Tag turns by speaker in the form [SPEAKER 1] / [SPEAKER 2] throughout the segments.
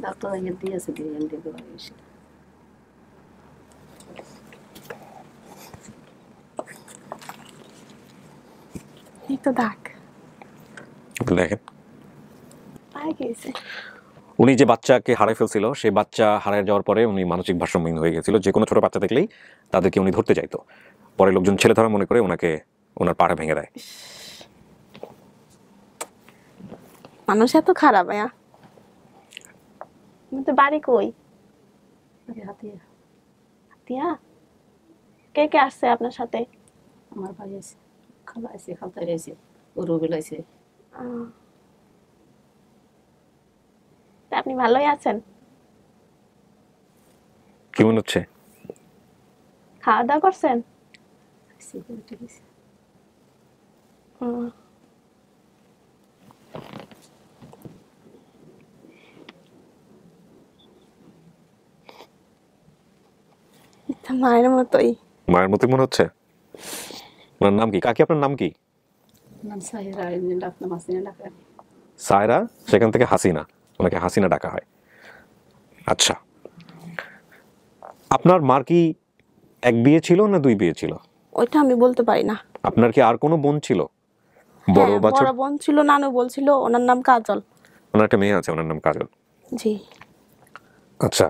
[SPEAKER 1] Doctor দিয়েছে দিয়ে
[SPEAKER 2] এই তো দাগ
[SPEAKER 3] দেখেন
[SPEAKER 2] পায়ে গেছে।
[SPEAKER 3] উনি যে বাচ্চাকে হারাই ফেলছিল সেই বাচ্চা হারায় যাওয়ার পরে উনি মানসিক ভারসাম্যহীন হয়ে গেছিল। যে কোনো ছোট বাচ্চা দেখলেই তাদেরকে উনি ধরতে চাইতো, পরে লোকজন ছেলে ধরা মনে করে ওনাকে ওনার পাড়া ভেঙে দেয়।
[SPEAKER 2] মানুষ এত খারাপ ভাইয়া। তো বাড়ি কই?
[SPEAKER 1] হাতিয়া।
[SPEAKER 2] হাতিয়া? কে কে আসছে আপনার সাথে?
[SPEAKER 1] আমার ভাই আছে, খালা আছে, খালতাই আছে, ও রবিল আছে।
[SPEAKER 2] আপনি ভালোই আছেন?
[SPEAKER 3] কি মনে হচ্ছে?
[SPEAKER 2] খাওয়া দাওয়া করছেন? মায়ের মতোই।
[SPEAKER 3] মায়ের মতোই মনে হচ্ছে। ওনার নাম কি? কাকি আপনার নাম কি?
[SPEAKER 1] নাম সাহেরা, ডাকনাম হাসিনা ডাকা।
[SPEAKER 3] সায়রা, সেখান থেকে হাসিনা, ওনাকে হাসিনা ডাকা হয়। আচ্ছা, আপনার মার কি এক বিয়ে ছিল না দুই বিয়ে ছিল?
[SPEAKER 2] ওইটা আমি বলতে পারি না।
[SPEAKER 3] আপনার কি আর কোনো বোন ছিল? বড় বা ছোট?
[SPEAKER 2] বড় বোন ছিল, নানু বলছিল, ওনার নাম কাজল।
[SPEAKER 3] ওনার একটা মেয়ে আছে, ওনার নাম কাজল।
[SPEAKER 2] জি।
[SPEAKER 3] আচ্ছা,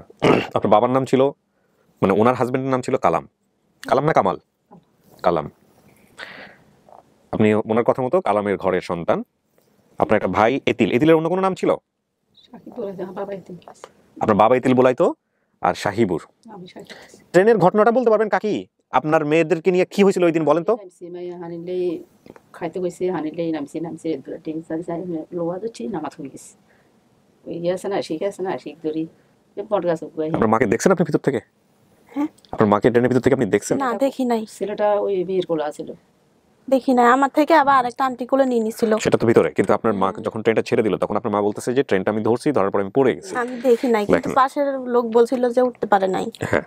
[SPEAKER 3] আপনার বাবার নাম ছিল, মানে ওনার হাজবেন্ডের নাম ছিল কালাম। কালাম না কামাল? কালাম। আপনি ওনার কথা মতো কালামের ঘরের সন্তান। আপনার একটা ভাই এতিল। এতিলের অন্য কোনো নাম ছিল? আপনার বাবা এতিল বলাইতো, আর শাহিবুর। ট্রেনের ঘটনাটা বলতে পারবেন কাকি? আপনার মেয়েদেরকে নিয়ে কি হয়েছিল ওই দিন বলেন তো?
[SPEAKER 1] খাইতে গেছে, হানিলেই নামছে নামছে লোয়া ধরছি, নামাজ হয়ে গেছে। ওই আছে না, শিখ আছে না, শিখ ধরি বট গাছ।
[SPEAKER 3] আপনার মাকে দেখছেন আপনি ভিতর থেকে?
[SPEAKER 2] হ্যাঁ।
[SPEAKER 3] আপনার মাকে ট্রেনের ভিতর থেকে আপনি দেখছেন?
[SPEAKER 2] না, দেখি নাই।
[SPEAKER 1] ছেলেটা ওই মেয়ের কোলে ছিল।
[SPEAKER 2] দেখি নাই, আমার থেকে আবার আরেকটা আন্টি কোলে নিয়ে নিছিল।
[SPEAKER 3] সেটা তো ভিতরে, কিন্তু আপনার মা যখন ট্রেনটা ছেড়ে দিল তখন আপনার মা বলতেছে যে ট্রেনটা আমি ধরছি, ধরার পর আমি পড়ে গেছি।
[SPEAKER 2] আমি দেখি নাই, কিন্তু পাশের লোক বলছিল যে উঠতে পারে নাই।
[SPEAKER 3] হ্যাঁ।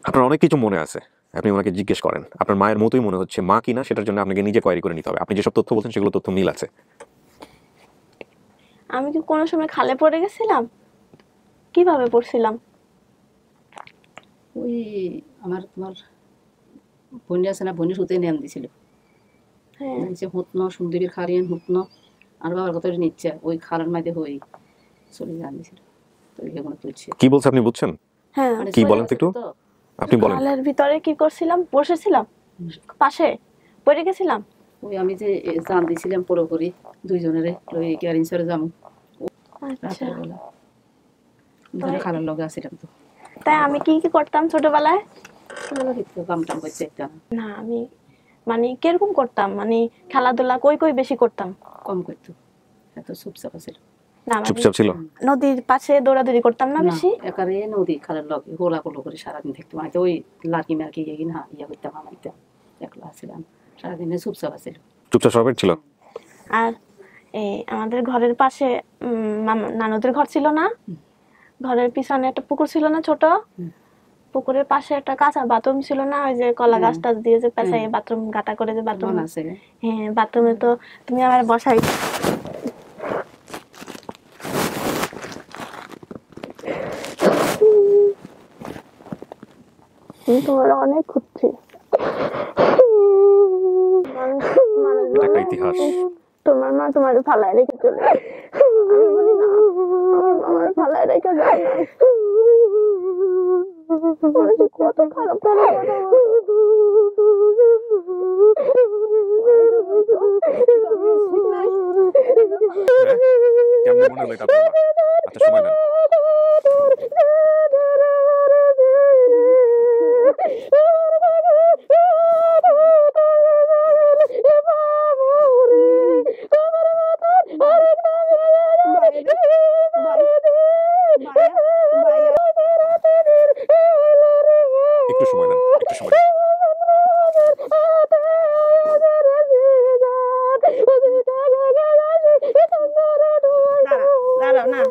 [SPEAKER 3] আপনার অনেক কিছু মনে আছে, আপনি ওনাকে জিজ্ঞেস করেন। আপনার মায়ের মতোই মনে হচ্ছে, মা কিনা সেটার জন্য আপনাকে নিজে কোয়ারি করে নিতে হবে। আপনি যেসব তথ্য বলছেন সেগুলো তথ্য মিল আছে।
[SPEAKER 2] আমি কি কোনো সময় খালে পড়ে গেছিলাম? কিভাবে পড়ছিলাম?
[SPEAKER 1] ওই আমার তোমার বোন আছে না, বোনের সুতে নাম দিছিল। হ্যাঁ, হুতন সুন্দরীর খারিয়ান হুতন, আর বাবার কথা নিচ্ছে ওই খালার মাঝে হই চলে যান দিছিল। তো এগুলো তুলছে। কি
[SPEAKER 3] বলছ আপনি বুঝছেন?
[SPEAKER 2] হ্যাঁ,
[SPEAKER 3] কি বলেন তো একটু, আপনি বলেন।
[SPEAKER 2] খালের ভিতরে কি করছিলাম? বসেছিলাম পাশে, পড়ে গেছিলাম।
[SPEAKER 1] ওই আমি যে জান দিছিলাম পুরোপুরি দুইজনের ওই গ্যারিং সরে যাবো।
[SPEAKER 2] আচ্ছা,
[SPEAKER 1] খালার লগে আসছিলাম। তো
[SPEAKER 2] তাই আমি কি কি করতাম ছোটবেলায়?
[SPEAKER 1] কামটাম করছে একটা
[SPEAKER 2] না, আমি মানে কিরকম করতাম, মানে খেলাধুলা কই কই বেশি করতাম?
[SPEAKER 1] কম করতো, এত চুপচাপ ছিল।
[SPEAKER 3] চুপচাপ ছিল।
[SPEAKER 2] নদীর পাশে দৌড়াদৌড়ি করতাম না বেশি?
[SPEAKER 1] একারে নদী খালের লগে হোলা কোলো করে সারাদিন থাকতাম। আমি তো ওই লাকি মার্কি না ইয়া করতাম, আমাইতাম, একলা ছিলাম সারাদিনে, চুপচাপ ছিল।
[SPEAKER 3] চুপচাপ স্বভাবের ছিল।
[SPEAKER 2] আর আমাদের ঘরের পাশে নানুদের ঘর ছিল না, ঘরের পিছনে একটা পুকুর ছিল না ছোট, পুকুরের পাশে একটা কাঁচা বাথরুম ছিল না, ওই যে কলা গাছ টাছ দিয়ে যে পেঁচাই বাথরুম গাটা করে যে বাথরুম আছে। হ্যাঁ, বাথরুমে তো তুমি আমার বসাই তোমার অনেক খুঁজছি।
[SPEAKER 3] ইতিহাস।
[SPEAKER 2] তোমার মা তোমার ফালায় রেখে চলে, আমার ফালায় রেখে যায় না। কত খারাপ
[SPEAKER 3] কেমন মনে হলো এটা? আচ্ছা, সময় দেন। একটু সময় দেন, একটু সময় দেন।
[SPEAKER 2] দাঁড়াও না,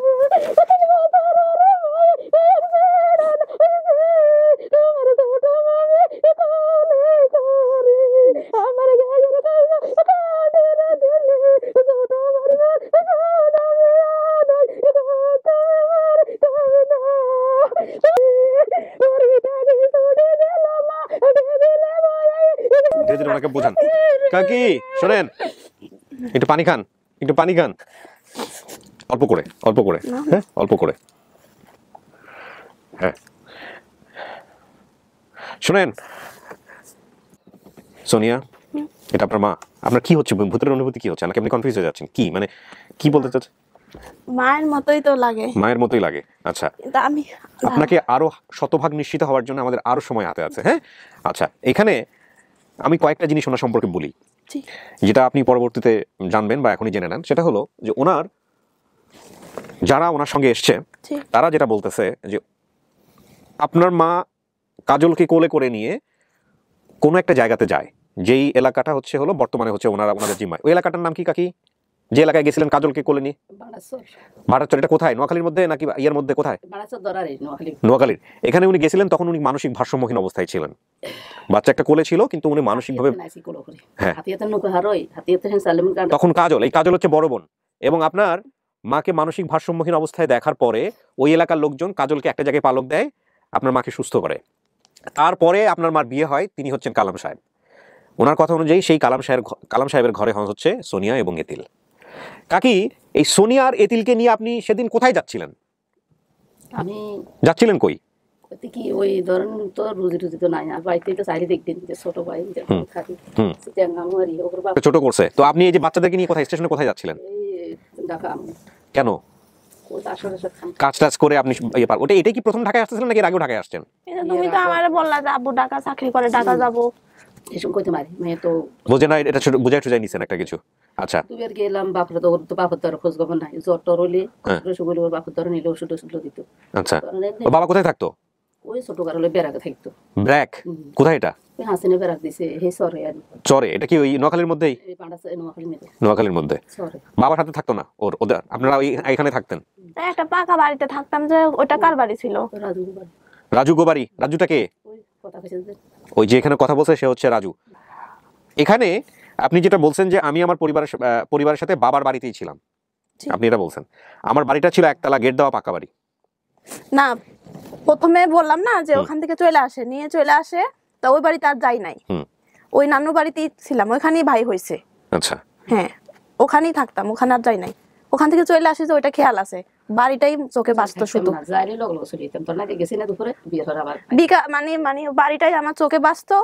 [SPEAKER 3] ধীরে ধীরে ওনাকে বোঝান। কাকি শোনেন, একটু পানি খান, একটু পানি খান, অল্প করে, অল্প করে, হ্যাঁ অল্প করে। হ্যাঁ শোনেন সোনিয়া, এটা আপনার মা। আপনার কি হচ্ছে, ভূতের অনুভূতি কি হচ্ছে? নাকি আপনি কনফিউজ হয়ে যাচ্ছেন? কি মানে কি বলতে চাচ্ছেন?
[SPEAKER 2] মায়ের মতোই তো লাগে।
[SPEAKER 3] মায়ের মতোই লাগে, আচ্ছা।
[SPEAKER 2] কিন্তু আমি
[SPEAKER 3] আপনাকে আরো শতভাগ নিশ্চিত হওয়ার জন্য আমাদের আরো সময় হাতে আছে, হ্যাঁ। আচ্ছা, এখানে আমি কয়েকটা জিনিস ওনার সম্পর্কে বলি,
[SPEAKER 2] জি,
[SPEAKER 3] যেটা আপনি পরবর্তীতে জানবেন বা এখনই জেনে নেন। সেটা হলো যে ওনার যারা ওনার সঙ্গে এসছে
[SPEAKER 2] জি,
[SPEAKER 3] তারা যেটা বলতেছে যে আপনার মা কাজলকে কোলে করে নিয়ে কোনো একটা জায়গাতে যায়, যেই এলাকাটা হচ্ছে হলো বর্তমানে হচ্ছে ওনাদের জিম্মায়। ওই এলাকাটার নাম কি কাকি, যে এলাকায় গেছিলেন কাজলকে কোলে নিয়ে? ভাড়াচর। এটা কোথায়, নোয়াখালীর মধ্যে নাকি ইয়ের মধ্যে, কোথায়? নোয়াখালীর। এখানে উনি গেছিলেন, তখন উনি মানসিক ভারসাম্যহীন অবস্থায় ছিলেন। বাচ্চা একটা কোলে ছিল, কিন্তু উনি মানসিকভাবে, হ্যাঁ তখন কাজল, এই কাজল হচ্ছে বড় বোন, এবং আপনার মাকে মানসিক ভারসাম্যহীন অবস্থায় দেখার পরে ওই এলাকার লোকজন কাজলকে একটা জায়গায় পালক দেয়, আপনার মাকে সুস্থ করে। তারপরে আপনার মার বিয়ে হয়, তিনি হচ্ছেন কালাম সাহেব। ওনার কথা অনুযায়ী সেই কালাম সাহেবের ঘরে হচ্ছে সোনিয়া এবং এতিল। কাকি, এই সোনিয়া আর এতিলকে নিয়ে আপনি সেদিন কোথায় যাচ্ছিলেন?
[SPEAKER 1] আমি
[SPEAKER 3] যাচ্ছিলেন কই?
[SPEAKER 1] কি ওই ধরেন তো রুজি টুজি তো নাই, আর বাড়িতে তো চাইলে দেখতেন যে ছোট ভাই থাকি
[SPEAKER 3] ছোট করছে তো। আপনি এই যে বাচ্চাদেরকে নিয়ে কোথায়, স্টেশনে কোথায় যাচ্ছিলেন?
[SPEAKER 1] ঢাকা।
[SPEAKER 3] কেন? কাজ টাজ করে আপনি ওটা, এটাই কি প্রথম ঢাকায় আসতেছিলেন নাকি এর আগেও ঢাকায় আসছেন?
[SPEAKER 2] তুমি তো আমারে বললা যে আব্বু ঢাকা চাকরি করে, ঢাকা যাবো।
[SPEAKER 1] এসব কইতে মারি মেয়ে তো
[SPEAKER 3] বোঝে না, এটা বুঝাই টুজাই নিছেন একটা কিছু। আচ্ছা,
[SPEAKER 1] দুবার গেলাম, বাপরে তো বাপের দ্বারা খোঁজ খবর নাই, জ্বর টর হলে ওর বাপের দ্বারা নিলে ওষুধ ওষুধ দিত।
[SPEAKER 3] আচ্ছা, বাবা কোথায় থাকতো?
[SPEAKER 1] ওই ছোট কারলে বেড়াকে থাকতো।
[SPEAKER 3] ব্র্যাক? কোথায় এটা?
[SPEAKER 1] ওই হাসিনে বেড়াক দিছে হে সরে আর
[SPEAKER 3] চরে। এটা কি ওই নোয়াখালীর মধ্যেই?
[SPEAKER 1] এই পাঁডাছে নোয়াখালীর মধ্যে।
[SPEAKER 3] নোয়াখালীর মধ্যে।
[SPEAKER 1] সরে
[SPEAKER 3] বাবার সাথে থাকতো না ওদের? আপনারা এখানে থাকতেন?
[SPEAKER 2] একটা পাকা বাড়িতে থাকতাম, যে ওটা কার বাড়ি ছিল?
[SPEAKER 1] রাজু বাড়ি।
[SPEAKER 3] রাজু গোবারি? রাজুটা কে?
[SPEAKER 1] ওই কথা কইছে যে
[SPEAKER 3] ওই যে এখানে কথা বলছে সে হচ্ছে রাজু। এখানে আপনি যেটা বলছেন যে আমি আমার পরিবারের সাথে বাবার বাড়িতেই ছিলাম, আপনি এটা বলছেন। আমার বাড়িটা ছিল একতলা গেট দেওয়া পাকা বাড়ি।
[SPEAKER 2] না, প্রথমে বললাম না যে ওখান থেকে নিয়ে চলে আসে, তো ওই বাড়িতে আর যাই নাই। ওই নানু বাড়িতেই ছিলাম, ওইখানেই ভাই হয়েছে।
[SPEAKER 3] আচ্ছা,
[SPEAKER 2] হ্যাঁ ওখানেই থাকতাম, ওখানে আর যাই নাই। ওখান থেকে চলে আসে যে ওইটা খেয়াল আছে, বাড়িটাই চোখে বাঁচতো শুধু।
[SPEAKER 1] যাইলে লোক লোক চলিতাম তোর না গেছি না দুপুরে বিয়ে করে আবার
[SPEAKER 2] মানে বাড়িটাই আমার চোখে বাঁচতো।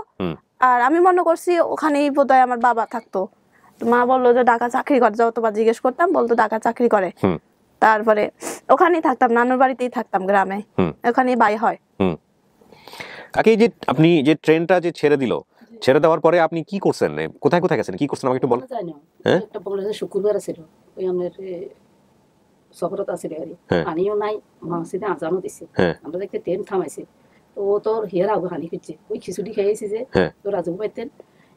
[SPEAKER 2] আর আমি মনে করছি ওখানেই বোধহয় আমার বাবা থাকতো। মা বললো যে ঢাকা চাকরি করে, যাও তোমার জিজ্ঞেস করতাম, বলতো ঢাকা চাকরি করে। তারপরে ওখানেই থাকতাম, নানুর বাড়িতেই থাকতাম গ্রামে, ওখানেই বাই হয়।
[SPEAKER 3] কাকি, যে আপনি যে ট্রেনটা যে ছেড়ে দেওয়ার পরে আপনি কি করছেন, কোথায় কোথায় গেছেন, কি করছেন আমাকে একটু বল।
[SPEAKER 1] হ্যাঁ, একটা বলে শুক্রবার ছিল, ওই আমাদের সফরত আছে আর পানিও নাই, মসজিদে আজানও দিছে, আমরা দেখতে ট্রেন থামাইছে। তো ও তোর হিয়ার আবু হানি করছে, ওই খিচুড়ি খাইয়েছি যে তোর রাজু পাইতেন,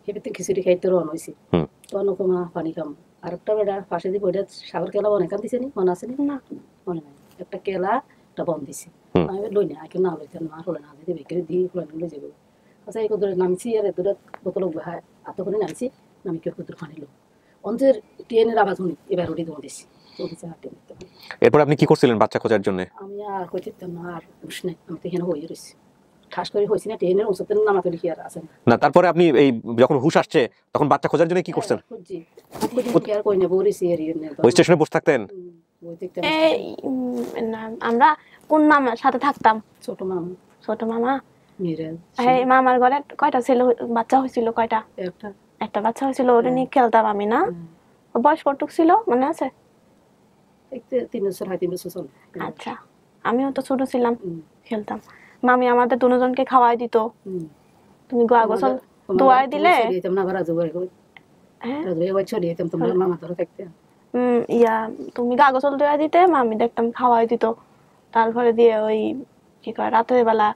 [SPEAKER 1] সেবেতে খিচুড়ি খাইতে রওনা হয়েছি। তো অনুপমা পানি খাম, আর একটা বেড়া পাশে দিয়ে বইটা সাগর কেলা অনেক দিছে নি, মনে আছে নি? মনে নাই, একটা কেলা একটা বন দিছে। আমি লই না, আগে না লইতেন, না হলে না দিতে বিক্রি দিয়ে লই যাবো। আচ্ছা, এই দূরে নামছি, আর দূরে বোতল বাহায় এতক্ষণে নামছি, নামি কেউ দূর পানি লো অন্তের ট্রেনের আওয়াজ শুনি, এবার উঠি তোমার দিছি।
[SPEAKER 3] এরপর আপনি কি করছিলেন বাচ্চা খোঁজার জন্য?
[SPEAKER 1] আমি আর কইতাম না, আর হুশ নাই, আমি তো এখানে হয়ে রয়েছি, ঠাস করে হয়েছি না, ট্রেনের ওষুধের নামা তো লিখি আর আছে
[SPEAKER 3] না। তারপরে আপনি এই যখন হুশ আসছে তখন বাচ্চা খোঁজার জন্য কি করছেন? ওই স্টেশনে বসে থাকতেন?
[SPEAKER 2] আমরা কোন মামার সাথে থাকতাম?
[SPEAKER 1] ছোট মামা।
[SPEAKER 2] ছোট মামা, হ্যাঁ মামার ঘরে কয়টা ছিল বাচ্চা হয়েছিল? কয়টা? একটা বাচ্চা হয়েছিল, ওটা নিয়ে খেলতাম আমি। না, বয়স কতটুক ছিল মনে আছে?
[SPEAKER 1] 3 বছর, 3 বছর চলে।
[SPEAKER 2] আচ্ছা, আমিও তো ছোট ছিলাম, খেলতাম। মামি আমাদের দুজনকে খাওয়াই দিত। তুমি গোয়া গোসল দোয়াই দিলে তুমি গা গোসল দোয়া দিতে, মামি দেখতাম খাওয়াই দিত। তারপরে দিয়ে ওই কি কয় রাতের বেলা,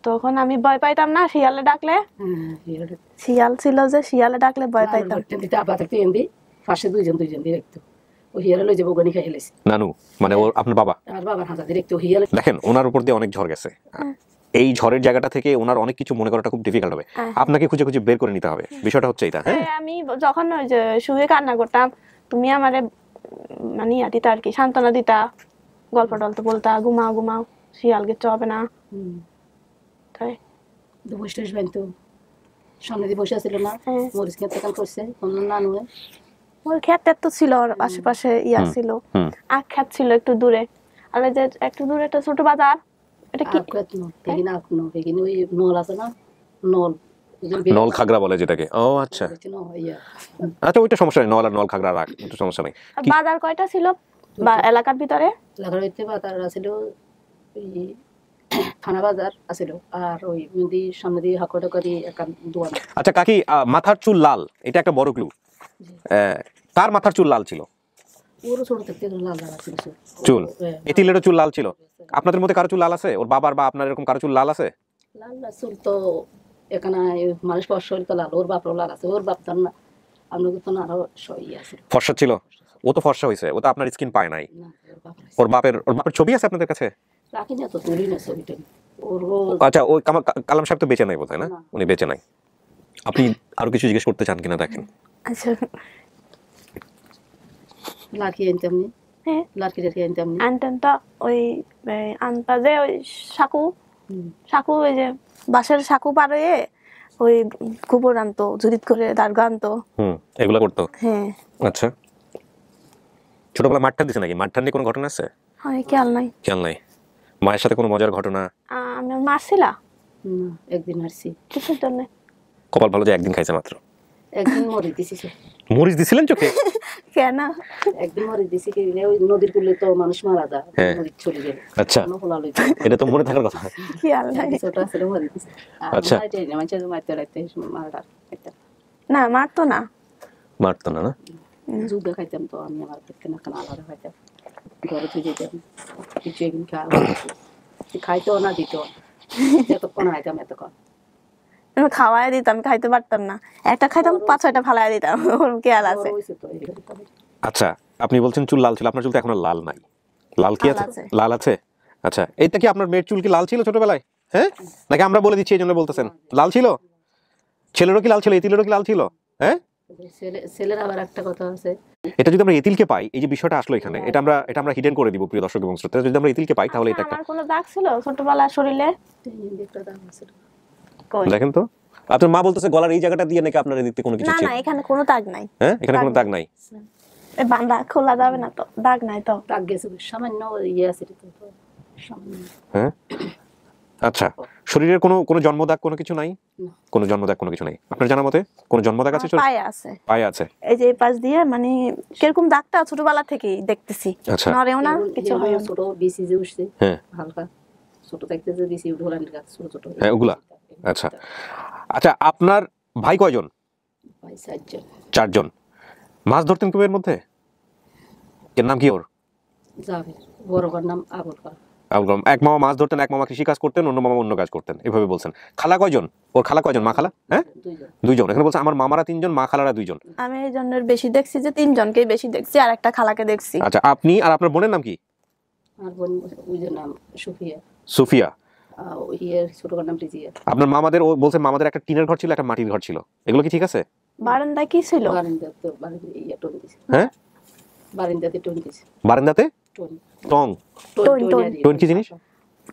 [SPEAKER 2] তখন আমি ভয় পাইতাম না শিয়ালে ডাকলে। শিয়াল ছিল যে, শিয়ালে ডাকলে ভয় পাইতাম।
[SPEAKER 1] পাশে দুইজন দিয়ে রাখতো, ও হিয়ালে লই যাবো গনি খাই হেলেছে।
[SPEAKER 3] নানু মানে ওর আপনার বাবা?
[SPEAKER 1] আর বাবার হাতে দেখতো হিয়ালে।
[SPEAKER 3] দেখেন, ওনার উপর দিয়ে অনেক ঝড় গেছে। এই ঝড়ের জায়গাটা থেকে ওনার অনেক কিছু মনে করাটা খুব ডিফিকাল্ট হবে, আপনাকে খুঁজে খুঁজে বের করে নিতে হবে। বিষয়টা হচ্ছে এটা। হ্যাঁ,
[SPEAKER 2] আমি যখন ওই যে শুয়ে কান্না করতাম, তুমি আমারে মানে দিতা আর কি, সান্ত্বনা দিতা, গল্প টল্প বলতা, ঘুমাও ঘুমাও, শিয়াল কিচ্ছু হবে না। তাই
[SPEAKER 1] দুপুর স্টেজ বানতো, সামনে দিয়ে বসে ছিল না,
[SPEAKER 2] হ্যাঁ।
[SPEAKER 1] মরিচ খেতে কান করছে অন্য নানু।
[SPEAKER 2] ওর ক্ষেত তো ছিল, ওর আশেপাশে ইয়া ছিল,
[SPEAKER 3] হুম।
[SPEAKER 2] আখ ক্ষেত ছিল একটু দূরে। আর ওই যে একটু দূরে একটা ছোট বাজার, এটা কি
[SPEAKER 1] আখ নো এখানে আখ নো এখানে ওই নল আছে না, নল
[SPEAKER 3] নল খাগড়া বলে যেটাকে। ও আচ্ছা আচ্ছা, ওইটা সমস্যা নেই, নল আর নল খাগড়া রাখ, ওটা সমস্যা নেই। কি-
[SPEAKER 2] বাজার কয়টা ছিল বা এলাকার ভিতরে?
[SPEAKER 1] লাগার হইতে বাজার আছিল ওই থানা বাজার আছিল, আর ওই নদীর সামনে দিয়ে হাঁকড়া করে একটা দোয়ান।
[SPEAKER 3] আচ্ছা কাকি, মাথার চুল লাল, এটা একটা বড় ক্লু। তার মাথার চুল লাল ছিল?
[SPEAKER 1] ওরও ছোট থেকে লাল লাল ছিল
[SPEAKER 3] চুল।
[SPEAKER 1] হ্যাঁ।
[SPEAKER 3] এতিলেরও চুল লাল ছিল? আপনাদের মধ্যে কারো চুল লাল আছে? ওর বাবার বা আপনার এরকম কারো চুল লাল আছে?
[SPEAKER 1] লাল লাল চুল তো এখানে মানুষ ফর্সা হইলে তো লাল, ওর বাপরও লাল আছে, ওর বাপ তার না আপনাদের তো না আরো সই আছে।
[SPEAKER 3] ফর্সা ছিল? ও তো ফর্সা হয়েছে, ও তো আপনার স্কিন পায় নাই।
[SPEAKER 1] না ওর বাপ
[SPEAKER 3] ওর বাপের ছবি আছে আপনাদের কাছে?
[SPEAKER 1] রাখি না তো, তুলি না ছবিটা ওর।
[SPEAKER 3] আচ্ছা, ওই কালাম সাহেব তো বেঁচে নাই বোধহয়, না?
[SPEAKER 1] না।
[SPEAKER 3] উনি বেঁচে নাই। আপনি আরো কিছু জিজ্ঞেস করতে চান কিনা দেখেন।
[SPEAKER 2] আচ্ছা
[SPEAKER 1] লাঠি আনতাম নি,
[SPEAKER 2] হ্যাঁ
[SPEAKER 1] লাঠি টাঠি আনতাম নি।
[SPEAKER 2] আনতেন তো ওই আনতা যে ওই সাকু ওই যে বাঁশের সাকু পাড়ে ওই গোবর আনতো, জুরিত করে দার্গা আনতো।
[SPEAKER 3] এগুলা করতো?
[SPEAKER 2] হ্যাঁ।
[SPEAKER 3] আচ্ছা, ছোটবেলা মাঠটা দিছে নাকি? মাঠটা নিয়ে কোনো ঘটনা আছে?
[SPEAKER 2] হয় খেয়াল নাই।
[SPEAKER 3] খেয়াল নাই? মায়ের সাথে কোনো মজার ঘটনা?
[SPEAKER 2] আমি মারছিলা
[SPEAKER 1] না একদিন আসছি।
[SPEAKER 2] কিসের জন্য?
[SPEAKER 3] কপাল ভালো যে একদিন খাইছে মাত্র।
[SPEAKER 1] একদিন মরিচ দিছি,
[SPEAKER 3] মরিচ দিছিলেন চোখে?
[SPEAKER 2] কেন?
[SPEAKER 1] একদিন মরিচ দিছি কি ওই নদীর কূলে তো মানুষ মারা যায়,
[SPEAKER 3] হ্যাঁ।
[SPEAKER 1] মরিচ চলে গেল।
[SPEAKER 3] আচ্ছা,
[SPEAKER 1] ফলা লই
[SPEAKER 3] এটা তো মনে থাকার কথা।
[SPEAKER 2] খেয়াল নাই।
[SPEAKER 1] ছোট আছে মরিচ দিছি।
[SPEAKER 3] আচ্ছা।
[SPEAKER 1] মানুষের মারতে রাখতে মারা
[SPEAKER 2] না মারতো না।
[SPEAKER 3] মারতো না? না
[SPEAKER 1] যুদ্ধ খাইতাম তো আমি, আমার পেটে না কেন আলাদা খাইতাম, ঘরে তুই যেতাম কিছু একদিন খাইতেও না দিত, এতক্ষণ খাইতাম এতক্ষণ।
[SPEAKER 2] আমি খাওয়াই দিতাম, খাইতে পারতাম না, একটা খাইতাম 5-6টা ফালাই দিতাম। ওর খেয়াল আছে।
[SPEAKER 3] আচ্ছা, আপনি বলছেন চুল লাল ছিল, আপনার চুল তো এখনো লাল নাই। লাল কি
[SPEAKER 2] লাল
[SPEAKER 3] আছে?
[SPEAKER 2] আছে।
[SPEAKER 3] লাল আছে। আচ্ছা, এইটা কি আপনার মেয়ের চুল কি লাল ছিল ছোটবেলায়? হ্যাঁ, নাকি আমরা বলে দিচ্ছি এই জন্য বলতেছেন লাল ছিল? ছেলেরও কি লাল ছিল? এতিলেরও কি লাল ছিল? হ্যাঁ,
[SPEAKER 1] ছেলের আবার একটা কথা আছে,
[SPEAKER 3] এটা যদি আমরা এতিলকে পাই, এই যে বিষয়টা আসলো এখানে, এটা আমরা হিডেন করে দিব প্রিয় দর্শক এবং শ্রোতা। যদি আমরা এতিলকে পাই তাহলে এটা একটা,
[SPEAKER 2] আমার কোনো দাগ ছিল ছোটবেলায় শরীরে?
[SPEAKER 1] একটা দাম আছে।
[SPEAKER 2] কই?
[SPEAKER 3] দেখেন তো, আপনার মা বলতেছে গলার এই জায়গাটা দিয়ে নাকি আপনার দেখতে কোনো কিছু
[SPEAKER 2] না
[SPEAKER 3] ছিল।
[SPEAKER 2] না, এখানে কোনো দাগ নাই।
[SPEAKER 3] হ্যাঁ, এখানে কোনো দাগ নাই।
[SPEAKER 2] এই বান্দা খোলা যাবে না তো, দাগ নাই তো।
[SPEAKER 1] দাগ গেছে সামান্য ইয়ে আছে তো, সামান্য।
[SPEAKER 3] হ্যাঁ, আচ্ছা, শরীরের কোনো জন্মদাগ কোনো কিছু নাই?
[SPEAKER 1] না।
[SPEAKER 3] কোনো জন্মদাগ কোনো কিছু নাই আপনার জানা মতে? কোনো জন্মদাগ আছে?
[SPEAKER 2] পায়ে আছে।
[SPEAKER 3] পায়ে আছে?
[SPEAKER 2] এই যে এই পাশ দিয়ে মানে কিরকম দাগটা ছোটবেলা থেকেই দেখতেছি।
[SPEAKER 3] আচ্ছা।
[SPEAKER 2] নড়েও না, কিছু হয় না।
[SPEAKER 1] ছোট বিসি যে উঠছে
[SPEAKER 3] হ্যাঁ,
[SPEAKER 1] হালকা ছোট থাকতে যে বিসি উঠলান গাছ ছোট ছোট।
[SPEAKER 3] হ্যাঁ, ওগুলা। আচ্ছা আচ্ছা, আপনার ভাই কয়জন?
[SPEAKER 1] ভাই 4 জন।
[SPEAKER 3] 4 জন। মাছ ধরতেন কবে এর মধ্যে? এর নাম কি ওর?
[SPEAKER 1] যাবে বড় কর নাম আবুল কর।
[SPEAKER 3] এক মামা মাছ ধরতেন, এক মামা কৃষি কাজ করতেন, অন্য মামা অন্য কাজ করতেন, এভাবে বলছেন। খালা কয়জন? ওর খালা কয়জন? মা খালা? হ্যাঁ,
[SPEAKER 1] 2 জন।
[SPEAKER 3] 2 জন। এখানে বলছে আমার মামারা 3 জন, মা খালারা 2 জন।
[SPEAKER 2] আমি এই জন্য বেশি দেখছি যে 3 জনকেই বেশি দেখছি, আর একটা খালাকে দেখছি।
[SPEAKER 3] আচ্ছা, আপনি আর আপনার বোনের নাম কি?
[SPEAKER 1] আর বোন ওই যে নাম সুফিয়া।
[SPEAKER 3] সুফিয়া।
[SPEAKER 1] ওই এর ছোট কর নাম রিজিয়া।
[SPEAKER 3] আপনার মামাদের, ও বলছে মামাদের একটা টিনের ঘর ছিল, একটা মাটির ঘর ছিল, এগুলো কি ঠিক আছে?
[SPEAKER 2] বারান্দায় কি ছিল?
[SPEAKER 1] বারিন্দা তো বারিন্দা ইয়া টোন দিছে।
[SPEAKER 3] হ্যাঁ,
[SPEAKER 1] বারিন্দাতে টোন দিছে।
[SPEAKER 3] বারান্দাতে
[SPEAKER 1] টোন
[SPEAKER 3] টং।
[SPEAKER 2] Tone, tone.
[SPEAKER 3] টোন কি জিনিস?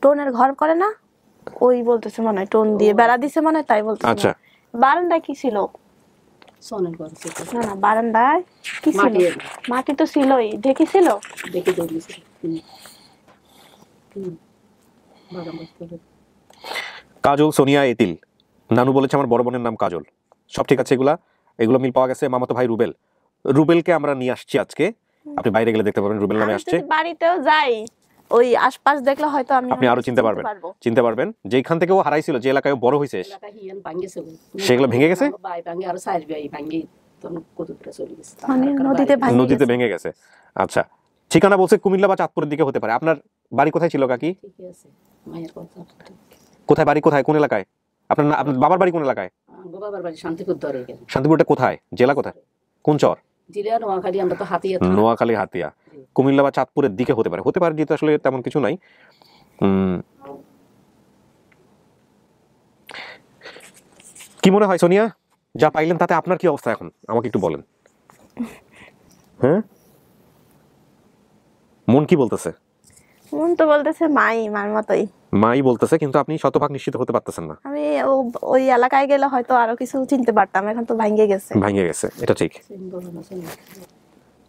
[SPEAKER 2] টোনের ঘর করে না, ওই বলতেছে মনে হয় টোন দিয়ে বেড়া দিছে মনে হয়, তাই বলতেছে।
[SPEAKER 3] আচ্ছা।
[SPEAKER 2] বারান্দায় কি ছিল?
[SPEAKER 1] সোনের ঘর ছিল।
[SPEAKER 2] না না, বারান্দায় কি ছিল?
[SPEAKER 1] মাটি।
[SPEAKER 2] মাটি তো ছিলই, ঢেকি ছিল।
[SPEAKER 1] দেখে দৌড় দিছে। বাগান বসতে হবে।
[SPEAKER 3] কাজল, সোনিয়া, এতিল। নানু বলেছে আমার বড় বোনের নাম কাজল। সব ঠিক আছে, এগুলো মিল পাওয়া গেছে। মামাতো ভাই রুবেল, রুবেলকে আমরা নিয়ে আসছি আজকে। আপনি বাইরে গেলে দেখতে পাবেন রুবেল নামে
[SPEAKER 2] আমি
[SPEAKER 3] আসছে।
[SPEAKER 2] যদি বাড়িতেও যাই, ওই আশপাশ দেখলে হয়তো
[SPEAKER 3] আপনি আরো চিনতে পারবেন যেখান থেকে ও হারাইছিল, যে এলাকায় ও বড় হয়েছে,
[SPEAKER 1] এলাকা হিয়ান ভাঙ্গেছে।
[SPEAKER 3] সেগুলো ভেঙে গেছে?
[SPEAKER 1] ভাই ভাঙ্গে আর সাইজ ভাই ভাঙ্গে তখন কতটা চলে গেছে।
[SPEAKER 2] মানে নদীতে
[SPEAKER 3] নদীতে ভেঙে গেছে। আচ্ছা, ঠিকানা বলছে কুমিল্লা বা চাঁদপুরের দিকে হতে পারে। আপনার বাড়ি কোথায় ছিল কাকি?
[SPEAKER 1] ঠিক আছে, মায়ের কথা।
[SPEAKER 3] কোথায় বাড়ি? কোথায়, কোন এলাকায়? আপনার বাবার বাড়ি কোন এলাকায়?
[SPEAKER 1] বাবার বাড়ি শান্তিপুর ধরে গেল।
[SPEAKER 3] শান্তিপুরটা কোথায়? জেলা কোথায়? কোন চর?
[SPEAKER 1] জিলা নোয়াখালী। আমরা তো হাতিয়া।
[SPEAKER 3] নোয়াখালী হাতিয়া। কুমিল্লা বা চাঁদপুরের দিকে হতে পারে যেহেতু আসলে তেমন কিছু নাই। কি মনে হয় সোনিয়া, যা পাইলেন তাতে আপনার কি অবস্থা এখন আমাকে একটু বলেন। হ্যাঁ, মন কি বলতেছে?
[SPEAKER 2] মন তো বলতেছে মার মতোই।
[SPEAKER 3] মাই বলতেছে, কিন্তু আপনি শতভাগ নিশ্চিত হতে পারতেছেন না।
[SPEAKER 2] আমি ওই এলাকায় গেলে হয়তো আরো কিছু চিনতে পারতাম, এখন তো ভাঙ্গে গেছে।
[SPEAKER 3] ভাঙে গেছে, এটা ঠিক।
[SPEAKER 1] চিনবো না, চিনবো।